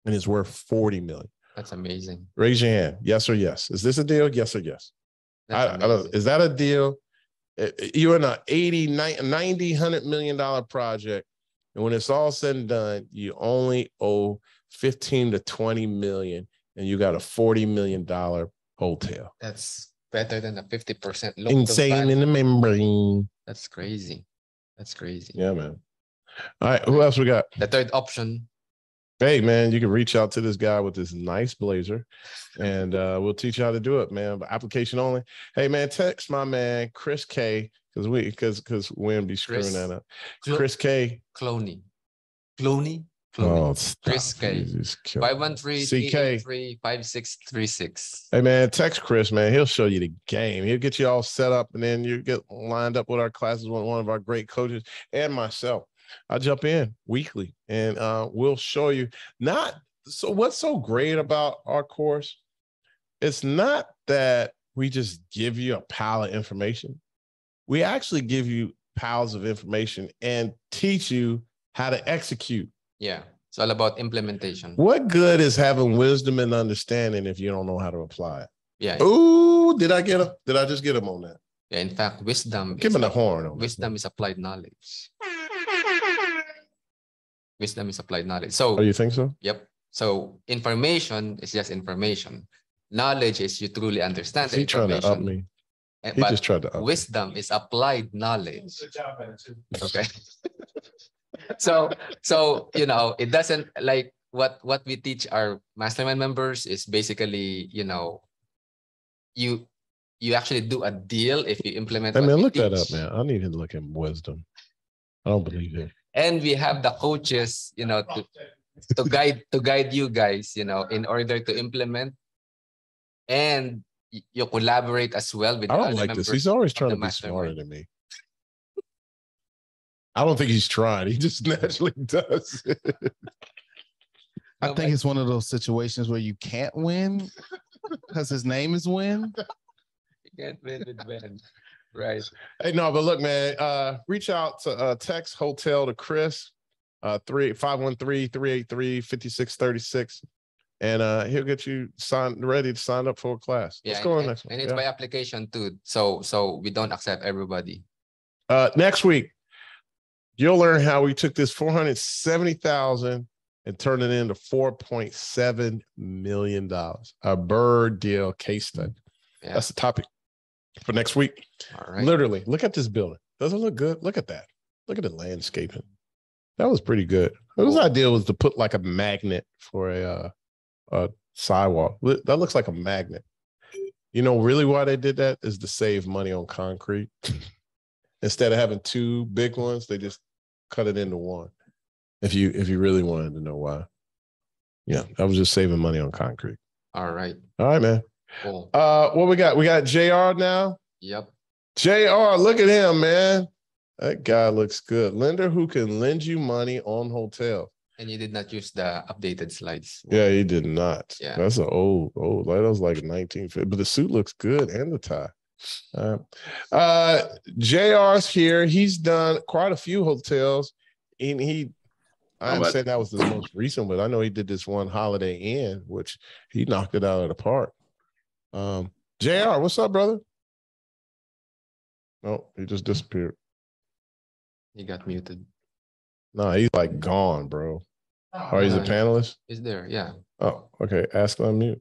and it's worth 40 million. That's amazing. Raise your hand. Yes or yes. Is this a deal? Yes or yes? I don't, is that a deal? You're in an 80, 90, $100 million project. And when it's all said and done, you only owe 15 to 20 million. And you got a $40 million hotel. That's better than a 50% loan. Insane in the membrane. That's crazy. Yeah, man. All right, who else we got? The third option. Hey, man, you can reach out to this guy with this nice blazer, and we'll teach you how to do it, man. But application only. Hey, man, text my man Chris K, because we wouldn't be screwing that up. Chris K. Cloney. Oh, stop. Chris K. 513-883-5636. Hey, man, text Chris, man. He'll show you the game. He'll get you all set up, and then you get lined up with our classes with one of our great coaches and myself. I jump in weekly, and we'll show you. So what's so great about our course? It's not that we just give you a pile of information. We actually give you piles of information and teach you how to execute. Yeah, it's all about implementation. What good is having wisdom and understanding if you don't know how to apply it? Yeah. Ooh, did I get him? Did I just get him on that? Yeah, in fact, wisdom. Give him the horn. Wisdom is applied knowledge. Wisdom is applied knowledge. So, oh, you think so? Yep. So information is just information. Knowledge is you truly understand the information. He trying to up me. He just tried to up wisdom me. Is applied knowledge. Okay. So you know, it doesn't like what we teach our mastermind members is basically, you know, you actually do a deal if you implement. I mean, look that up, man. I need to look at wisdom. I don't believe it. And we have the coaches, you know, to guide you guys, you know, in order to implement, and you collaborate as well with. I don't like this. He's always trying to be smarter than me. I don't think he's trying. He just naturally does. I think it's one of those situations where you can't win because his name is Win. You can't win with Ben. Right. Hey, no, but look, man, reach out to text hotel to Chris, 513-383-5636. And he'll get you ready to sign up for a class. Yeah, Let's go on next one. And it's by application too. So we don't accept everybody. Next week, you'll learn how we took this $470,000 and turned it into $4.7 million. A bird deal case study. Yeah. That's the topic for next week. All right. Literally, look at this building. Doesn't it look good? Look at that. Look at the landscaping. That was pretty good. His idea was to put like a magnet for a sidewalk. That looks like a magnet. You know, really why they did that is to save money on concrete. Instead of having two big ones, they just cut it into one. If you really wanted to know why. Yeah, I was just saving money on concrete. All right. All right, man. Cool. What we got? We got JR now. Yep. JR, look at him, man. That guy looks good. Lender who can lend you money on hotels. And you did not use the updated slides. Yeah, he did not. Yeah. That's an old. That was like 1950. But the suit looks good and the tie. JR's here. He's done quite a few hotels. And I'm saying that was the most recent, but I know he did this one Holiday Inn, which he knocked it out of the park. JR, what's up, brother? No, he just disappeared. He got muted. No, he's like gone, bro. Oh, he's a panelist? He's there, yeah. Oh, okay. Ask him unmute.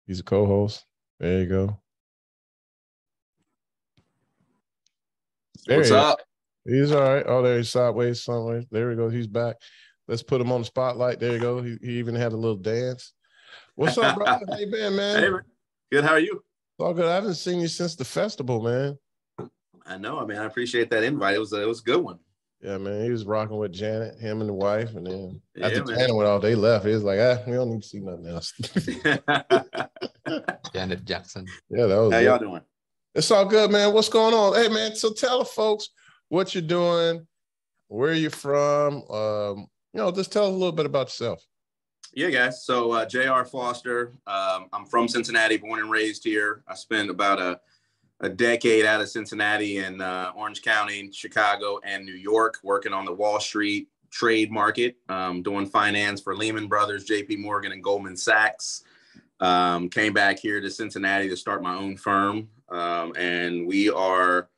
He's a co-host. There you go. What's up? He's all right. Oh, there he's sideways. There he goes. He's back. Let's put him on the spotlight. There you go. He even had a little dance. What's up, brother? How you been, man? Hey, man. Good. How are you? All good. I haven't seen you since the festival, man. I know. I mean, I appreciate that invite. It was a good one. Yeah, man. He was rocking with Janet, him and the wife, and then after man. Janet went off, they left. He was like, we don't need to see nothing else. Janet Jackson. Yeah, that was. How y'all doing? It's all good, man. What's going on? Hey, man. So tell the folks what you're doing, where you're from. Just tell us a little bit about yourself. Yeah, guys. So J.R. Foster. I'm from Cincinnati, born and raised here. I spent about a decade out of Cincinnati in Orange County, Chicago, and New York, working on the Wall Street trade market, doing finance for Lehman Brothers, JP Morgan, and Goldman Sachs. Came back here to Cincinnati to start my own firm. And we are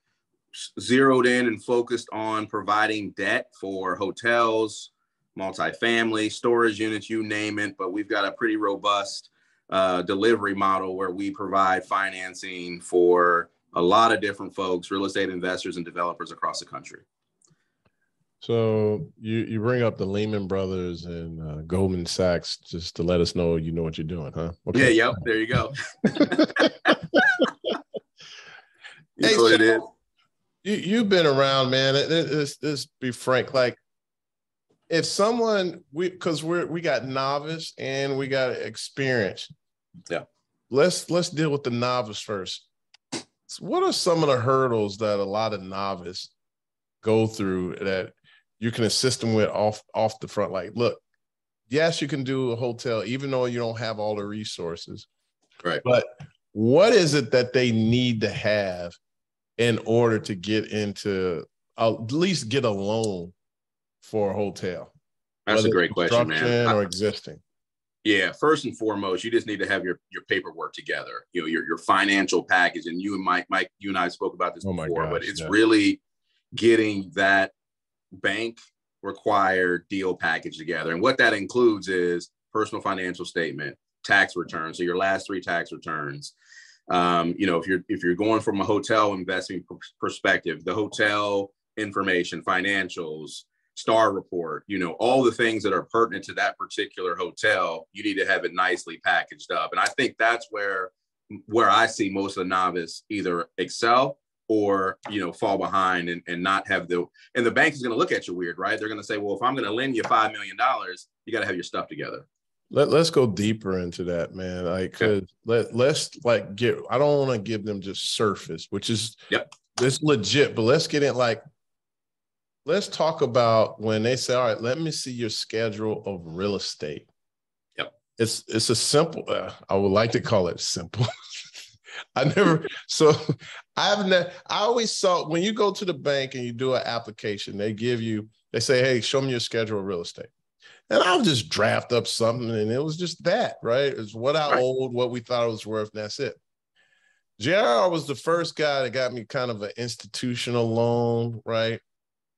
zeroed in and focused on providing debt for hotels, multifamily, storage units, you name it. But we've got a pretty robust delivery model where we provide financing for a lot of different folks, real estate investors and developers across the country. So you bring up the Lehman Brothers and Goldman Sachs just to let us know you know what you're doing, huh? Okay. Yeah, yep. There you go. Hey, what it is. You've been around, man. Let's be frank. Like, if someone, because we got novice and we got experience. Yeah. Let's deal with the novice first. So what are some of the hurdles that a lot of novice go through that you can assist them with off the front? Like, look, yes, you can do a hotel, even though you don't have all the resources. Right. But what is it that they need to have in order to get into, at least get a loan for a hotel? That's a great question, man. Or existing. Yeah, first and foremost, you just need to have your paperwork together. You know, your financial package. And you and Mike, you and I spoke about this before, but it's really getting that bank required deal package together. And what that includes is personal financial statement, tax returns. So your last 3 tax returns. You know, if you're going from a hotel investing perspective, the hotel information, financials, star report, you know, all the things that are pertinent to that particular hotel, you need to have it nicely packaged up. And I think that's where I see most of the novice either excel or, you know, fall behind and not have and the bank is going to look at you weird, right? They're going to say, well, if I'm going to lend you $5 million, you got to have your stuff together. Let's go deeper into that, man. Like, cause let's like I don't want to give them just surface, which is it's legit, but let's get in, like, let's talk about when they say, all right, let me see your schedule of real estate. Yep. It's a simple, I would like to call it simple. I always saw when you go to the bank and you do an application, they say, hey, show me your schedule of real estate. And I'll just draft up something, and it was just that, right? It's what I owed, what we thought it was worth, and that's it. JR was the first guy that got me kind of an institutional loan, right?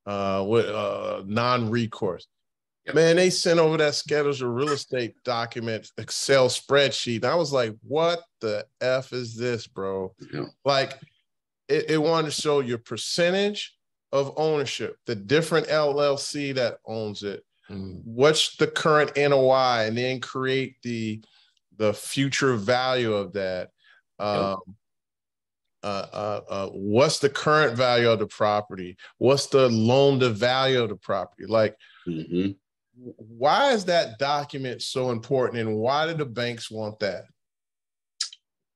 With non-recourse. Yep. Man, they sent over that schedules of real estate document, Excel spreadsheet. And I was like, what the F is this, bro? Yeah. Like, it wanted to show your percentage of ownership, the different LLC that owns it, what's the current NOI, and then create the future value of that. What's the current value of the property? What's the loan to value of the property? Like, why is that document so important, and why do the banks want that?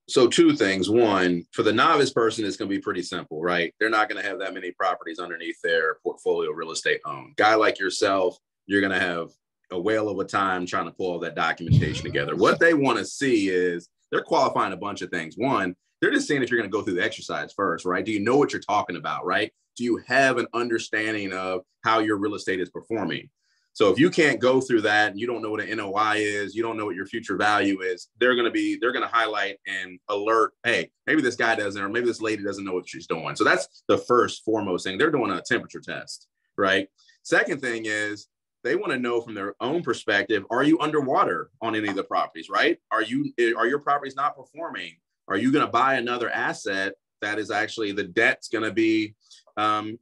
So 2 things. One, for the novice person, it's going to be pretty simple, right? They're not going to have that many properties underneath their portfolio real estate owned. Guy like yourself, you're going to have a whale of a time trying to pull all that documentation together. What they want to see is they're qualifying a bunch of things. One, they're just saying if you're going to go through the exercise first, right? Do you know what you're talking about, right? Do you have an understanding of how your real estate is performing? So if you can't go through that and you don't know what an NOI is, you don't know what your future value is, they're going to highlight and alert, hey, maybe this guy doesn't, or maybe this lady doesn't know what she's doing. So that's the foremost thing. They're doing a temperature test, right? Second thing is they want to know from their own perspective, are you underwater on any of the properties, right? Are your properties not performing? Are you going to buy another asset that is actually the debt's going to be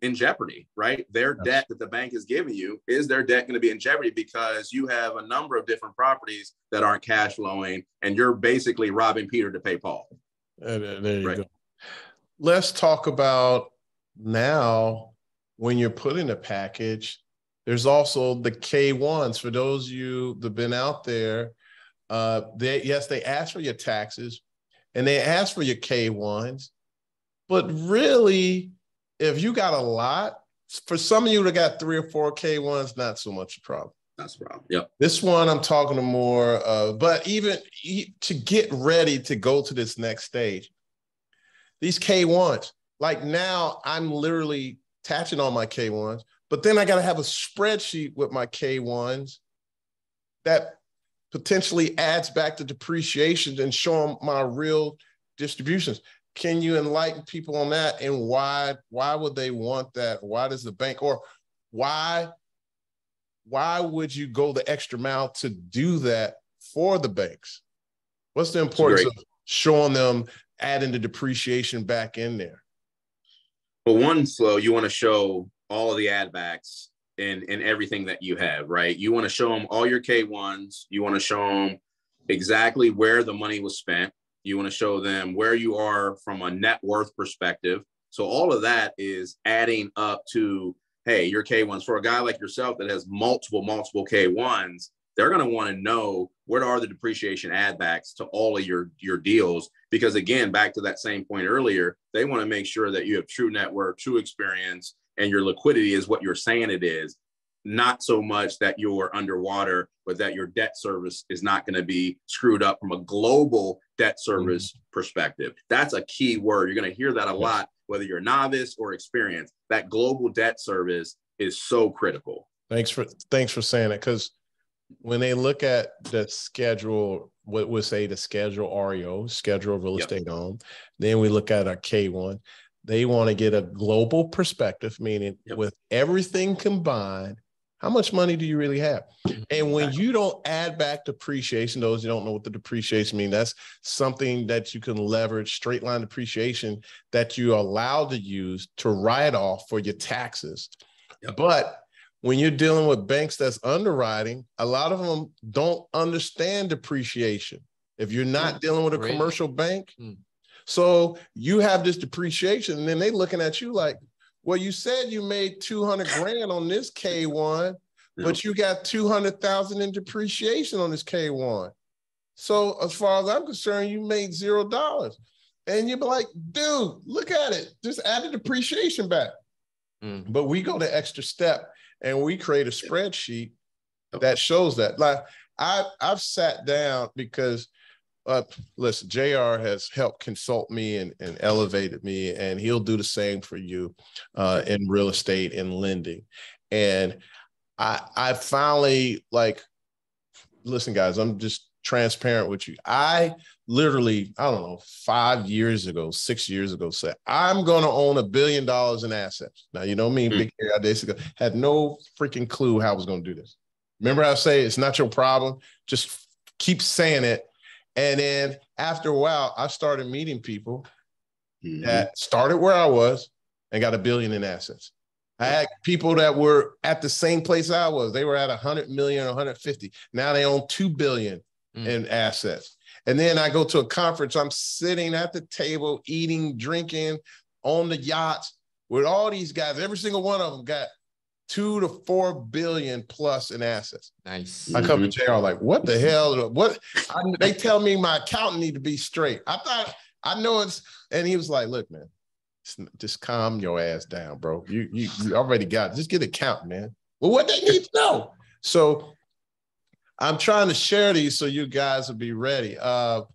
in jeopardy, right? Their debt that the bank is giving you, is their debt going to be in jeopardy because you have a number of different properties that aren't cash flowing and you're basically robbing Peter to pay Paul. There you go. Let's talk about now when you're putting a package, there's also the K1s. For those of you that have been out there, they ask for your taxes and they ask for your K1s, but really, if you got a lot, for some of you that got 3 or 4 K1s, not so much a problem. That's the problem. Yep. This one I'm talking to more but even to get ready to go to this next stage, these K1s, like now I'm literally attaching all my K1s, but then I got to have a spreadsheet with my K1s that potentially adds back the depreciation and show them my real distributions. Can you enlighten people on that, and why would they want that? Why does the bank, or why would you go the extra mile to do that for the banks? What's the importance of showing them, adding the depreciation back in there? Well, one, Flo, you want to show all of the add backs in everything that you have, right? You want to show them all your K1s. You want to show them exactly where the money was spent. You want to show them where you are from a net worth perspective. So all of that is adding up to hey, your K1s, for a guy like yourself that has multiple K1s, they're going to want to know what are the depreciation add backs to all of your deals. Because again, back to that same point earlier, they want to make sure that you have true net worth, true experience, and your liquidity is what you're saying it is. Not so much that you're underwater, but that your debt service is not going to be screwed up from a global debt service perspective. That's a key word. You're going to hear that a lot, whether you're novice or experienced. That global debt service is so critical. Thanks for saying it, because when they look at the schedule, what we say the schedule REO, schedule of real estate owned, then we look at a K1. They want to get a global perspective, meaning with everything combined, how much money do you really have? And when you don't add back depreciation, those you don't know what the depreciation means, that's something that you can leverage, straight line depreciation that you are allowed to use to write off for your taxes. But when you're dealing with banks that's underwriting, a lot of them don't understand depreciation. If you're not dealing with a commercial bank, so you have this depreciation, and then they looking at you like, well, you said you made 200 grand on this K1, but you got 200,000 in depreciation on this K1. So as far as I'm concerned, you made $0. And you'd be like, dude, look at it. Just add the depreciation back. But we go the extra step and we create a spreadsheet that shows that. Like I've sat down because listen, JR has helped consult me and elevated me, and he'll do the same for you in real estate and lending. And I finally, like, listen, guys, I'm just transparent with you. I literally, I don't know, 6 years ago, said, I'm going to own $1 billion in assets. Now, you know me, big days ago, had no freaking clue how I was going to do this. Remember I say it's not your problem. Just keep saying it. And then after a while, I started meeting people that started where I was and got $1 billion in assets. I had people that were at the same place I was. They were at 100 million, 150. Now they own 2 billion in assets. And then I go to a conference. I'm sitting at the table, eating, drinking on the yachts with all these guys. Every single one of them got 2 to 4 billion plus in assets. Nice. I come to JR like, what the hell? They tell me my accountant need to be straight. I know it's, and he was like, look, man, just calm your ass down, bro. You already got it. Just get an accountant, man. Well, what they need to know. So I'm trying to share these so you guys will be ready. So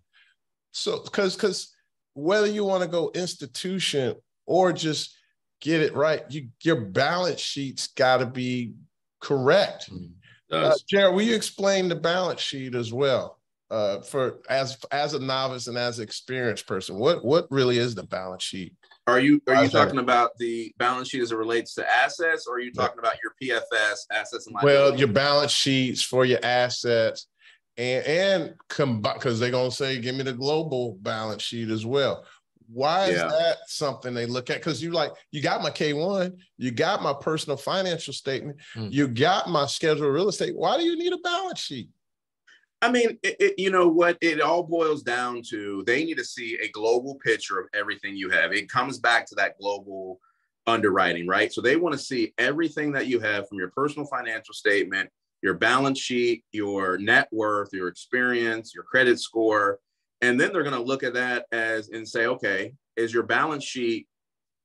because whether you want to go institution or just get it right, your balance sheet's got to be correct. Jared, will you explain the balance sheet as well for as a novice and as an experienced person? What really is the balance sheet? Are you talking about the balance sheet as it relates to assets, or are you talking about your PFS, assets and liabilities? Well, your balance sheets for your assets and because they're going to say, give me the global balance sheet as well. Why is that something they look at? Because you got my K1, you got my personal financial statement, you got my schedule of real estate. Why do you need a balance sheet? I mean, you know what? It all boils down to they need to see a global picture of everything you have. It comes back to that global underwriting, right? So they want to see everything that you have from your personal financial statement, your balance sheet, your net worth, your experience, your credit score. And then they're going to look at that and say, okay, is your balance sheet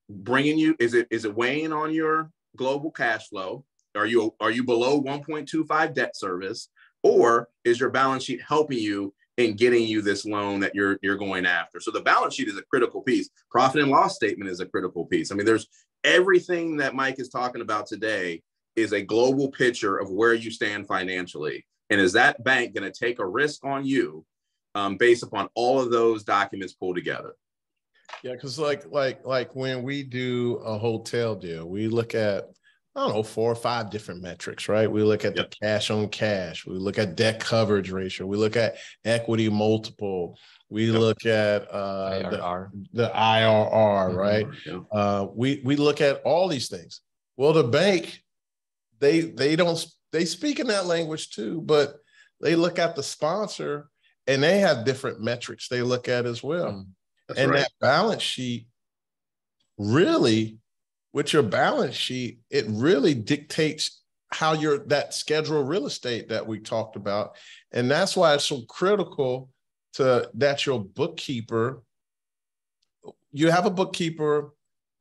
bringing you, is it weighing on your global cash flow? Are you below 1.25 debt service? Or is your balance sheet helping you in getting you this loan that you're going after? So the balance sheet is a critical piece. Profit and loss statement is a critical piece. I mean, there's everything that Mike is talking about today is a global picture of where you stand financially. And is that bank going to take a risk on you based upon all of those documents pulled together? Yeah, because like when we do a hotel deal, we look at, I don't know, 4 or 5 different metrics, right? We look at the cash on cash. We look at debt coverage ratio. We look at equity multiple. We look at IRR. the IRR, right? We look at all these things. Well, the bank, they speak in that language too, but they look at the sponsor and they have different metrics they look at as well. That balance sheet really with your balance sheet, it really dictates how that scheduled real estate that we talked about. And that's why it's so critical that your bookkeeper, you have a bookkeeper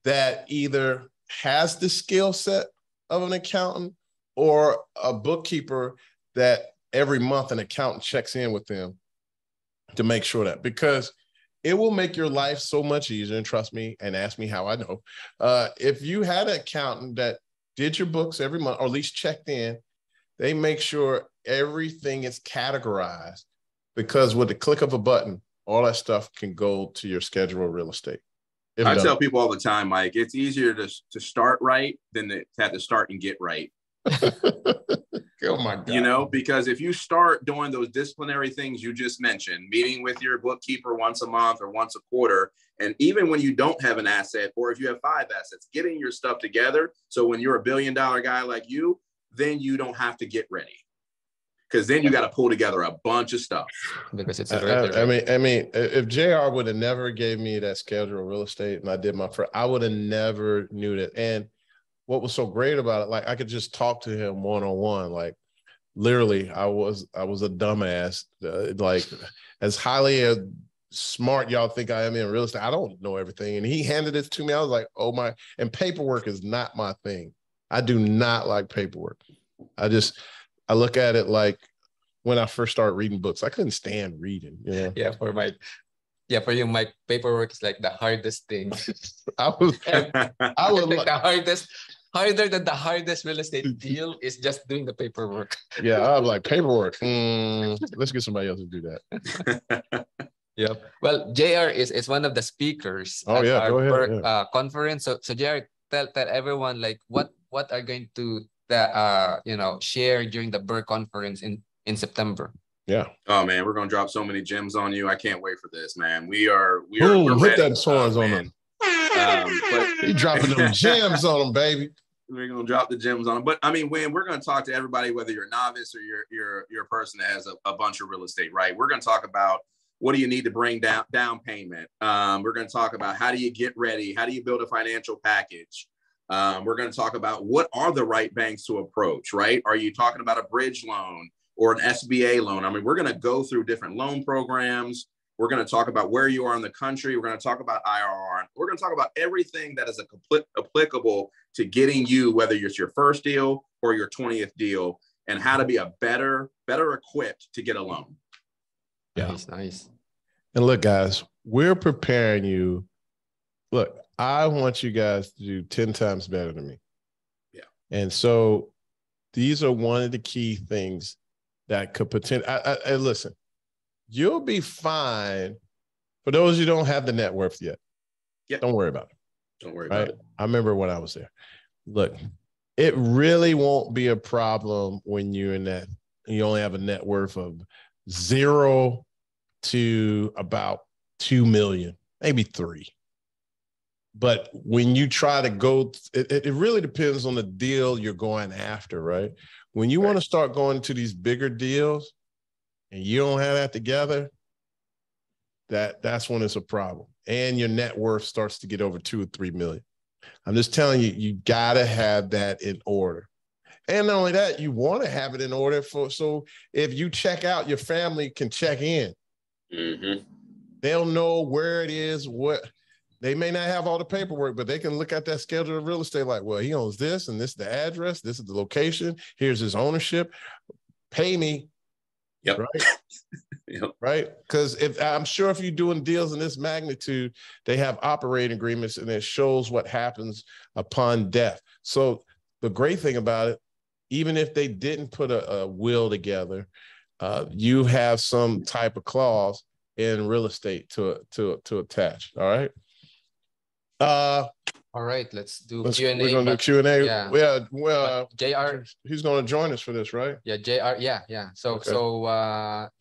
that either has the skill set of an accountant or a bookkeeper that every month an accountant checks in with them to make sure that, because it will make your life so much easier. And trust me, and ask me how I know. If you had an accountant that did your books every month, or at least checked in, they make sure everything is categorized, because with the click of a button, all that stuff can go to your schedule of real estate. I tell people all the time, Mike, it's easier to start right than to have to start and get right. Oh my God. You know, because if you start doing those disciplinary things you just mentioned, meeting with your bookkeeper once a month or once a quarter, and even when you don't have an asset, or if you have 5 assets, getting your stuff together. So when you're a $1 billion guy like you, then you don't have to get ready. Because then you got to pull together a bunch of stuff. Because it's I mean, if JR would have never gave me that schedule of real estate and I did my first, I would have never knew that. And what was so great about it, like I could just talk to him one-on-one. Like literally, I was a dumbass. Like as highly as smart y'all think I am in real estate, I don't know everything. And he handed it to me. I was like, oh my, and paperwork is not my thing. I do not like paperwork. I look at it like when I first started reading books, I couldn't stand reading. You know? For you, Mike, paperwork is like the hardest thing. I would like the harder than the hardest real estate deal is just doing the paperwork. Yeah, I was like, paperwork. Let's get somebody else to do that. Yep. Well, JR is one of the speakers at our go ahead, conference. So JR, tell everyone like what are going to share during the Burr conference in September. Yeah. Oh man, we're gonna drop so many gems on you. I can't wait for this, man. We're hit that swords on them. But he dropping them gems on them, baby. We're gonna drop the gems on them. But I mean, when we're gonna talk to everybody, whether you're a novice or you're a person that has a bunch of real estate, right? We're gonna talk about what do you need to bring down payment. We're gonna talk about how do you get ready, how do you build a financial package. We're gonna talk about what are the right banks to approach, right? Are you talking about a bridge loan or an SBA loan? I mean, we're going to go through different loan programs. We're going to talk about where you are in the country. We're going to talk about IRR. We're going to talk about everything that is applicable to getting you, whether it's your first deal or your 20th deal, and how to be a better equipped to get a loan. Yeah. Nice. And look, guys, we're preparing you. Look, I want you guys to do 10 times better than me. Yeah. And so these are one of the key things that could potentially, listen, you'll be fine. For those who don't have the net worth yet, don't worry about it. Don't worry about it. I remember when I was there. Look, it really won't be a problem when you're in that, you only have a net worth of 0 to about 2 million, maybe 3. But when you try to go, it really depends on the deal you're going after, right? When you want to start going to these bigger deals and you don't have that together, that's when it's a problem. And your net worth starts to get over 2 or 3 million. I'm just telling you, you got to have that in order. And not only that, you want to have it in order so if you check out, your family can check in. Mm-hmm. They'll know where it is, they may not have all the paperwork, but they can look at that schedule of real estate like, well, he owns this and this is the address. This is the location. Here's his ownership. Pay me. Yep. Right. Yep. Right. Because I'm sure if you're doing deals in this magnitude, they have operating agreements and it shows what happens upon death. So the great thing about it, even if they didn't put a will together, you have some type of clause in real estate to attach. All right. All right, let's do Q&A. We're gonna do Q&A. Yeah. Well, JR, he's gonna join us for this, right? Yeah, JR. Yeah. So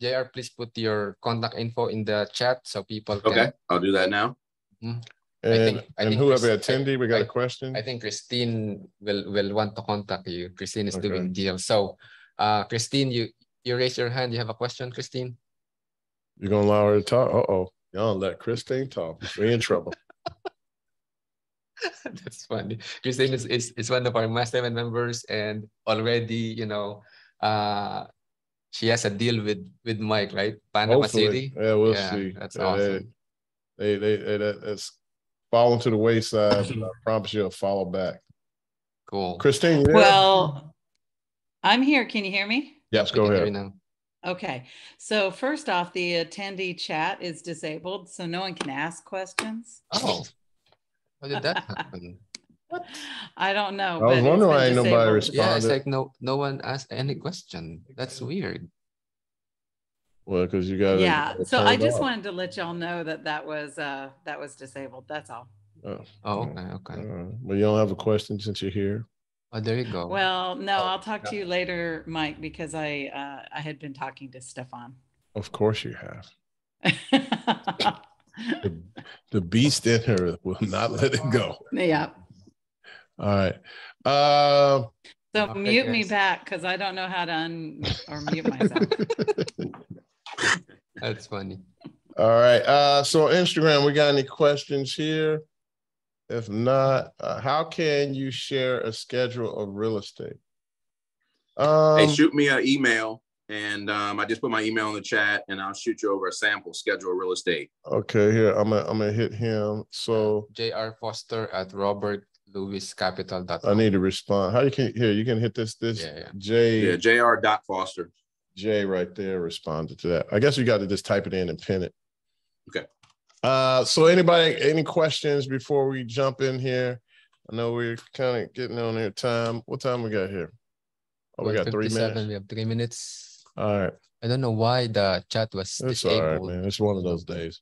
JR, please put your contact info in the chat so people can. Okay, I'll do that now. Mm-hmm. And whoever attendee, we got a question. I think Christine will want to contact you. Christine is doing deals. So, Christine, you raise your hand. You have a question, Christine? You're gonna allow her to talk? Uh-oh. Y'all let Christine talk. We're in trouble. That's funny. Christine is one of our mastermind members, and already, she has a deal with Mike, right? Panama Hopefully. City. Yeah, we'll Yeah, see. that's Yeah, awesome. That's falling to the wayside, but I promise you'll follow back. Cool. Christine, you there? Well, I'm here. Can you hear me? Yes, We go can hear ahead. you now. Okay. So first off, the attendee chat is disabled, so no one can ask questions. Oh, how did that happen? I don't know. I was but wondering it's why been ain't nobody disabled. Yeah, it's responded. like no one asked any question. That's weird. Well, because you got Yeah. So I just want. wanted to let y'all know that was disabled. That's all. Oh, okay. Well, you don't have a question since you're here. Oh, there you go. Well, no, Oh, I'll talk to you later, Mike, because I had been talking to Stefan. Of course you have. The beast in her will not let it go. Yeah. All right. So Okay, mute me guys. back because I don't know how to mute myself. That's funny. All right. So Instagram, we got any questions here? If not, how can you share a schedule of real estate? Hey, shoot me an email, and I just put my email in the chat, and I'll shoot you over a sample schedule of real estate. Okay, here I'm gonna hit him. So J.R. Foster at robertlewiscapital.com. I need to respond. How you can here? You can hit this Yeah. J Jr.Foster. J right there responded to that. I guess you got to just type it in and pin it. Okay. So anybody, any questions before we jump in here? I know we're kind of getting on their time. What time we got here? Oh, we got 3 minutes. We have 3 minutes. All right. I don't know why the chat was It's disabled. all right, man. It's one of those days.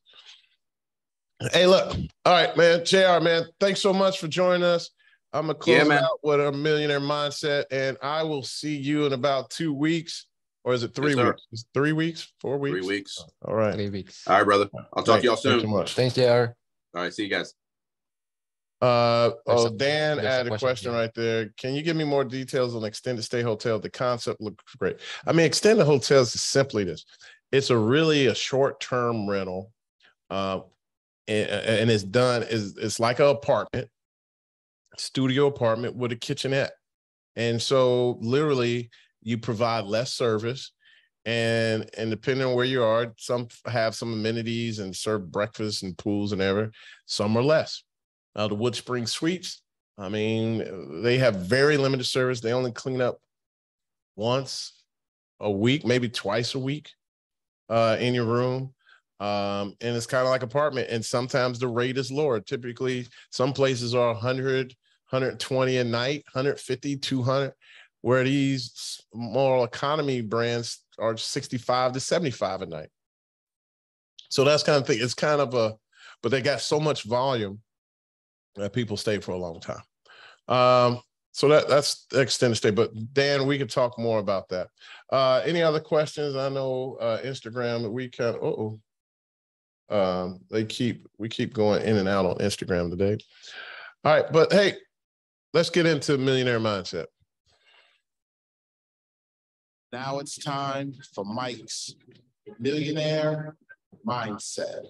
Hey, look. All right, man. JR, man, thanks so much for joining us. I'm going to close it out with a millionaire mindset, and I will see you in about 2 weeks. Or is it 3 weeks? It's 3 weeks? 4 weeks? 3 weeks. All right. 3 weeks. All right, brother. I'll talk to y'all soon. Thanks so much. Thanks, JR. All right. See you guys. Dan had a question here. right there. Can you give me more details on extended stay hotel? The concept looks great. I mean, extended hotels is simply this. It's a short-term rental. And it's done, it's like an apartment, studio apartment with a kitchenette. And so literally you provide less service, and depending on where you are, some have some amenities and serve breakfast and pools and everything. Some are less. The Wood Spring Suites, I mean, they have very limited service. They only clean up once a week, maybe twice a week in your room. And it's kind of like apartment. And sometimes the rate is lower. Typically, some places are 100, 120 a night, 150, 200, where these more economy brands are 65 to 75 a night. So that's kind of thing. It's kind of but they got so much volume that people stay for a long time. So that's the extended stay. But Dan, we could talk more about that. Any other questions? I know Instagram, we kind of, we keep going in and out on Instagram today. All right, but hey, let's get into millionaire mindset. Now it's time for Mike's millionaire mindset.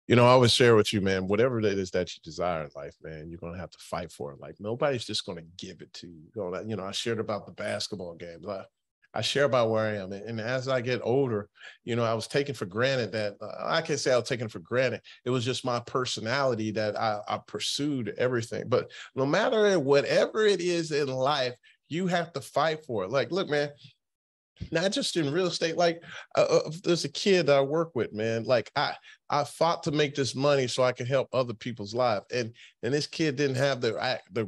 You know, I always share with you, man, whatever it is that you desire in life, man, you're going to have to fight for it. Like, nobody's just going to give it to you. You know, I shared about the basketball games. I share about where I am. And as I get older, you know, I was taken for granted that I can't say I was taken for granted. It was just my personality that I pursued everything. But no matter whatever it is in life, you have to fight for it. Like, look, man, not just in real estate. Like there's a kid that I work with, man. Like I fought to make this money so I could help other people's lives. And this kid didn't have the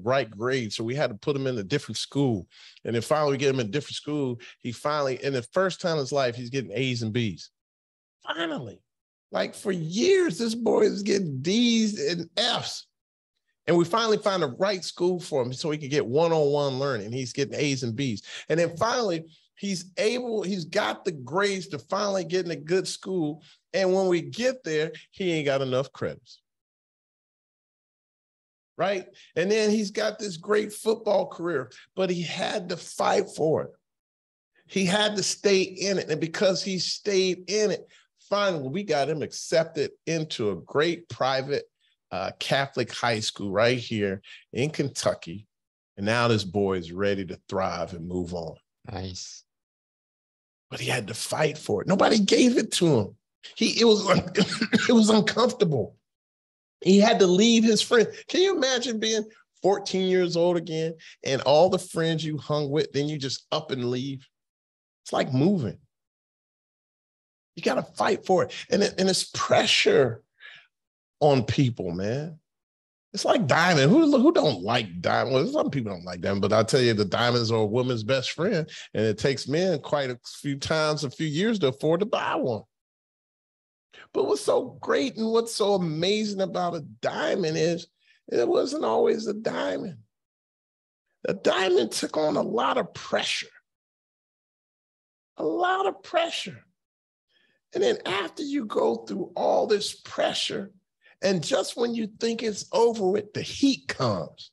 right grade. So we had to put him in a different school. And then finally we get him in a different school. He finally, in the first time in his life, he's getting A's and B's. Finally, like for years, this boy is getting D's and F's. And we finally found the right school for him so he could get one-on-one learning. He's getting A's and B's. And then finally, he's got the grades to finally get in a good school. And when we get there, he ain't got enough credits. Right? And then he's got this great football career, but he had to fight for it. He had to stay in it. And because he stayed in it, finally, we got him accepted into a great private Catholic high school right here in Kentucky. And now this boy is ready to thrive and move on. Nice. But he had to fight for it. Nobody gave it to him. It was uncomfortable. He had to leave his friend. Can you imagine being 14 years old again and all the friends you hung with, then you just up and leave? It's like moving. You got to fight for it. And it's pressure on people, man. It's like diamond. Who don't like diamond? Well, some people don't like diamond, but I'll tell you, the diamonds are a woman's best friend, and it takes men quite a few years to afford to buy one. But what's so great and what's so amazing about a diamond is it wasn't always a diamond. The diamond took on a lot of pressure. A lot of pressure. And then after you go through all this pressure, and just when you think it's over with, the heat comes.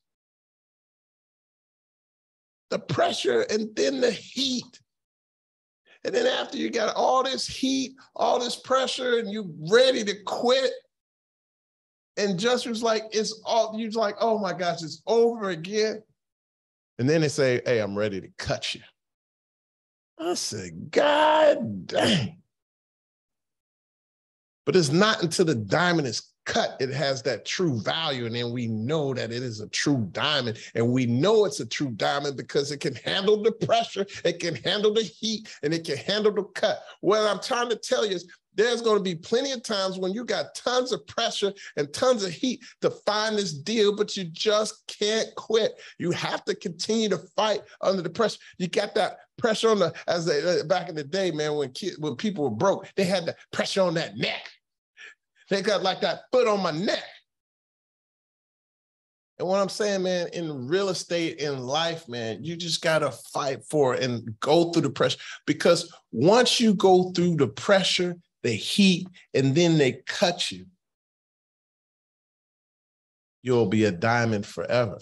The pressure and then the heat. And then after you got all this heat, all this pressure, and you ready to quit, and just was like, you're like, oh my gosh, it's over again. And then they say, hey, I'm ready to cut you. I said, God dang. But it's not until the diamond is cut, it has that true value. And then we know that it is a true diamond. And we know it's a true diamond because it can handle the pressure, it can handle the heat, and it can handle the cut. What I'm trying to tell you is there's going to be plenty of times when you got tons of pressure and tons of heat to find this deal, but you just can't quit. You have to continue to fight under the pressure. You got that pressure on back in the day, man, when people were broke, they had the pressure on that neck. They got like that foot on my neck. And what I'm saying, man, in real estate, in life, man, you just got to fight for it and go through the pressure. Because once you go through the pressure, the heat, and then they cut you, you'll be a diamond forever.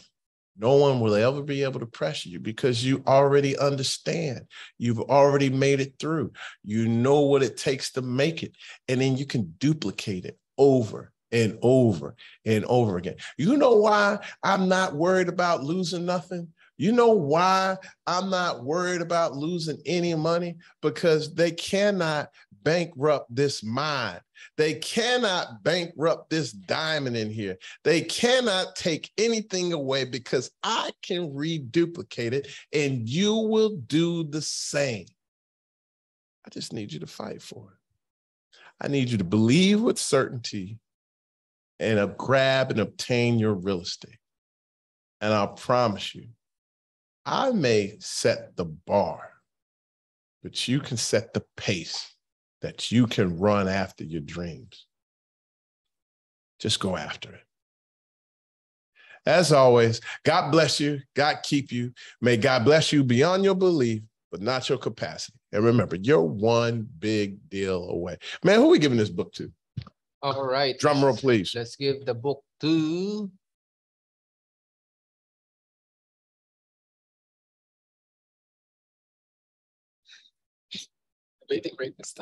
No one will ever be able to pressure you because you already understand. You've already made it through. You know what it takes to make it. And then you can duplicate it over and over and over again. You know why I'm not worried about losing nothing? You know why I'm not worried about losing any money? Because they cannot bankrupt this mind. They cannot bankrupt this diamond in here. They cannot take anything away because I can reduplicate it and you will do the same. I just need you to fight for it. I need you to believe with certainty and grab and obtain your real estate. And I'll promise you, I may set the bar, but you can set the pace that you can run after your dreams. Just go after it. As always, God bless you. God keep you. May God bless you beyond your belief, but not your capacity. And remember, you're one big deal away. Man, who are we giving this book to? All right. Drum roll, please. Let's give the book to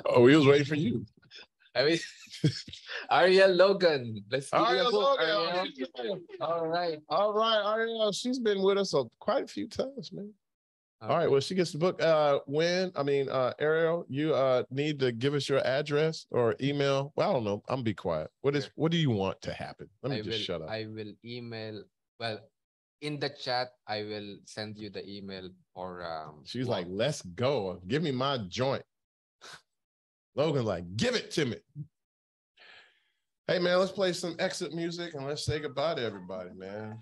Oh, he was waiting for you. Ariel Logan. Let's give Ariel the book. Logan. Ariel. All right. All right, Ariel. She's been with us quite a few times, man. All right, well, she gets the book. Ariel, you need to give us your address or email. Well, I don't know. I'm be quiet. What do you want to happen? Let me just shut up. I will email. Well, in the chat, I will send you the email or she's like, let's go. Give me my joint. Logan like, give it to me. Hey, man, let's play some exit music and let's say goodbye to everybody, man.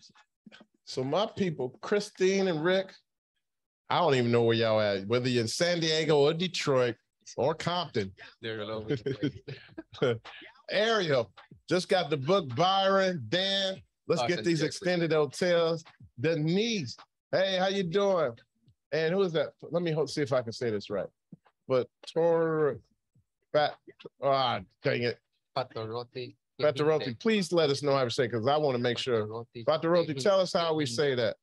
So my people, Christine and Rick, I don't even know where y'all at, whether you're in San Diego or Detroit or Compton. They're all over the place. Ariel, just got the book. Byron, Dan, let's get these extended hotels. Denise, hey, how you doing? And who is that? Let me see if I can say this right. But dang it. Pataroti, please let us know how to say it because I want to make sure. Pataroti, tell us how we say that.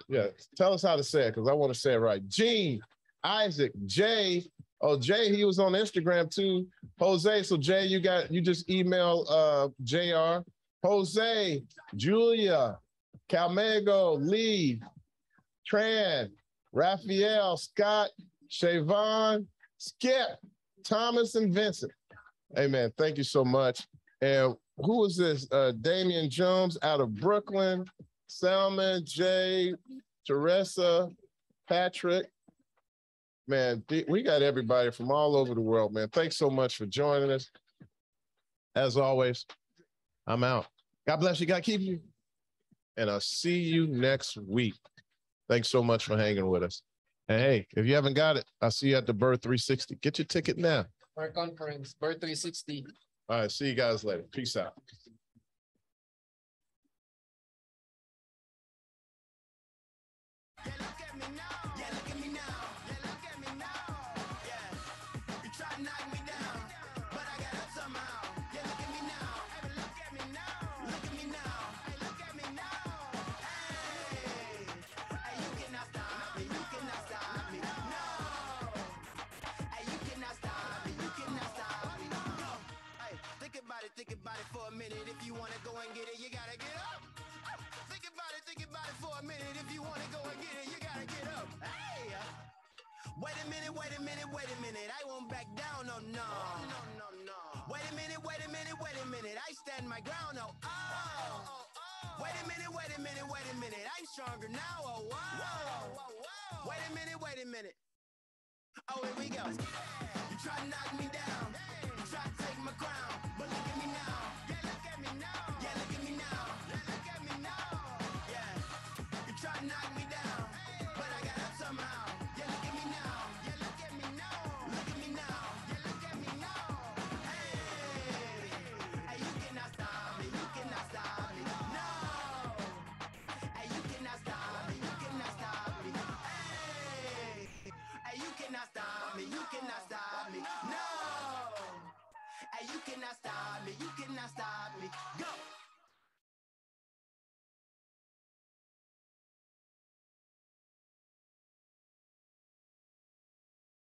Yeah, tell us how to say it because I want to say it right. Gene, Isaac, Jay. Oh, Jay, he was on Instagram too. Jose, so Jay, you just email JR. Jose, Julia, Calmego, Lee, Tran, Raphael, Scott, Shavon, Skip, Thomas, and Vincent. Hey, man, thank you so much. And who is this? Damian Jones out of Brooklyn, Selman, Jay, Teresa, Patrick. Man, we got everybody from all over the world, man. Thanks so much for joining us. As always, I'm out. God bless you. God keep you. And I'll see you next week. Thanks so much for hanging with us. And hey, if you haven't got it, I'll see you at the Bird 360. Get your ticket now. Our conference, Bird 360. All right, see you guys later. Peace out. Think about it for a minute. If you want to go and get it, you gotta get up. Think about it for a minute. If you want to go and get it, you gotta get up. Hey! Wait a minute. I won't back down, no. Wait a minute. I stand my ground, oh. Wait a minute. I'm stronger now, oh, whoa. Wait a minute. Oh, here we go. You try to knock me down. You try to take my crown. But look at me now. Yeah, look at me now. Yeah. You try to knock me down. But I got up somehow. Yeah, look at me now. Look at me now. Hey, you cannot stop me. No. Hey, you cannot stop me. Hey, you cannot stop me. No. Hey, you cannot stop me. Go.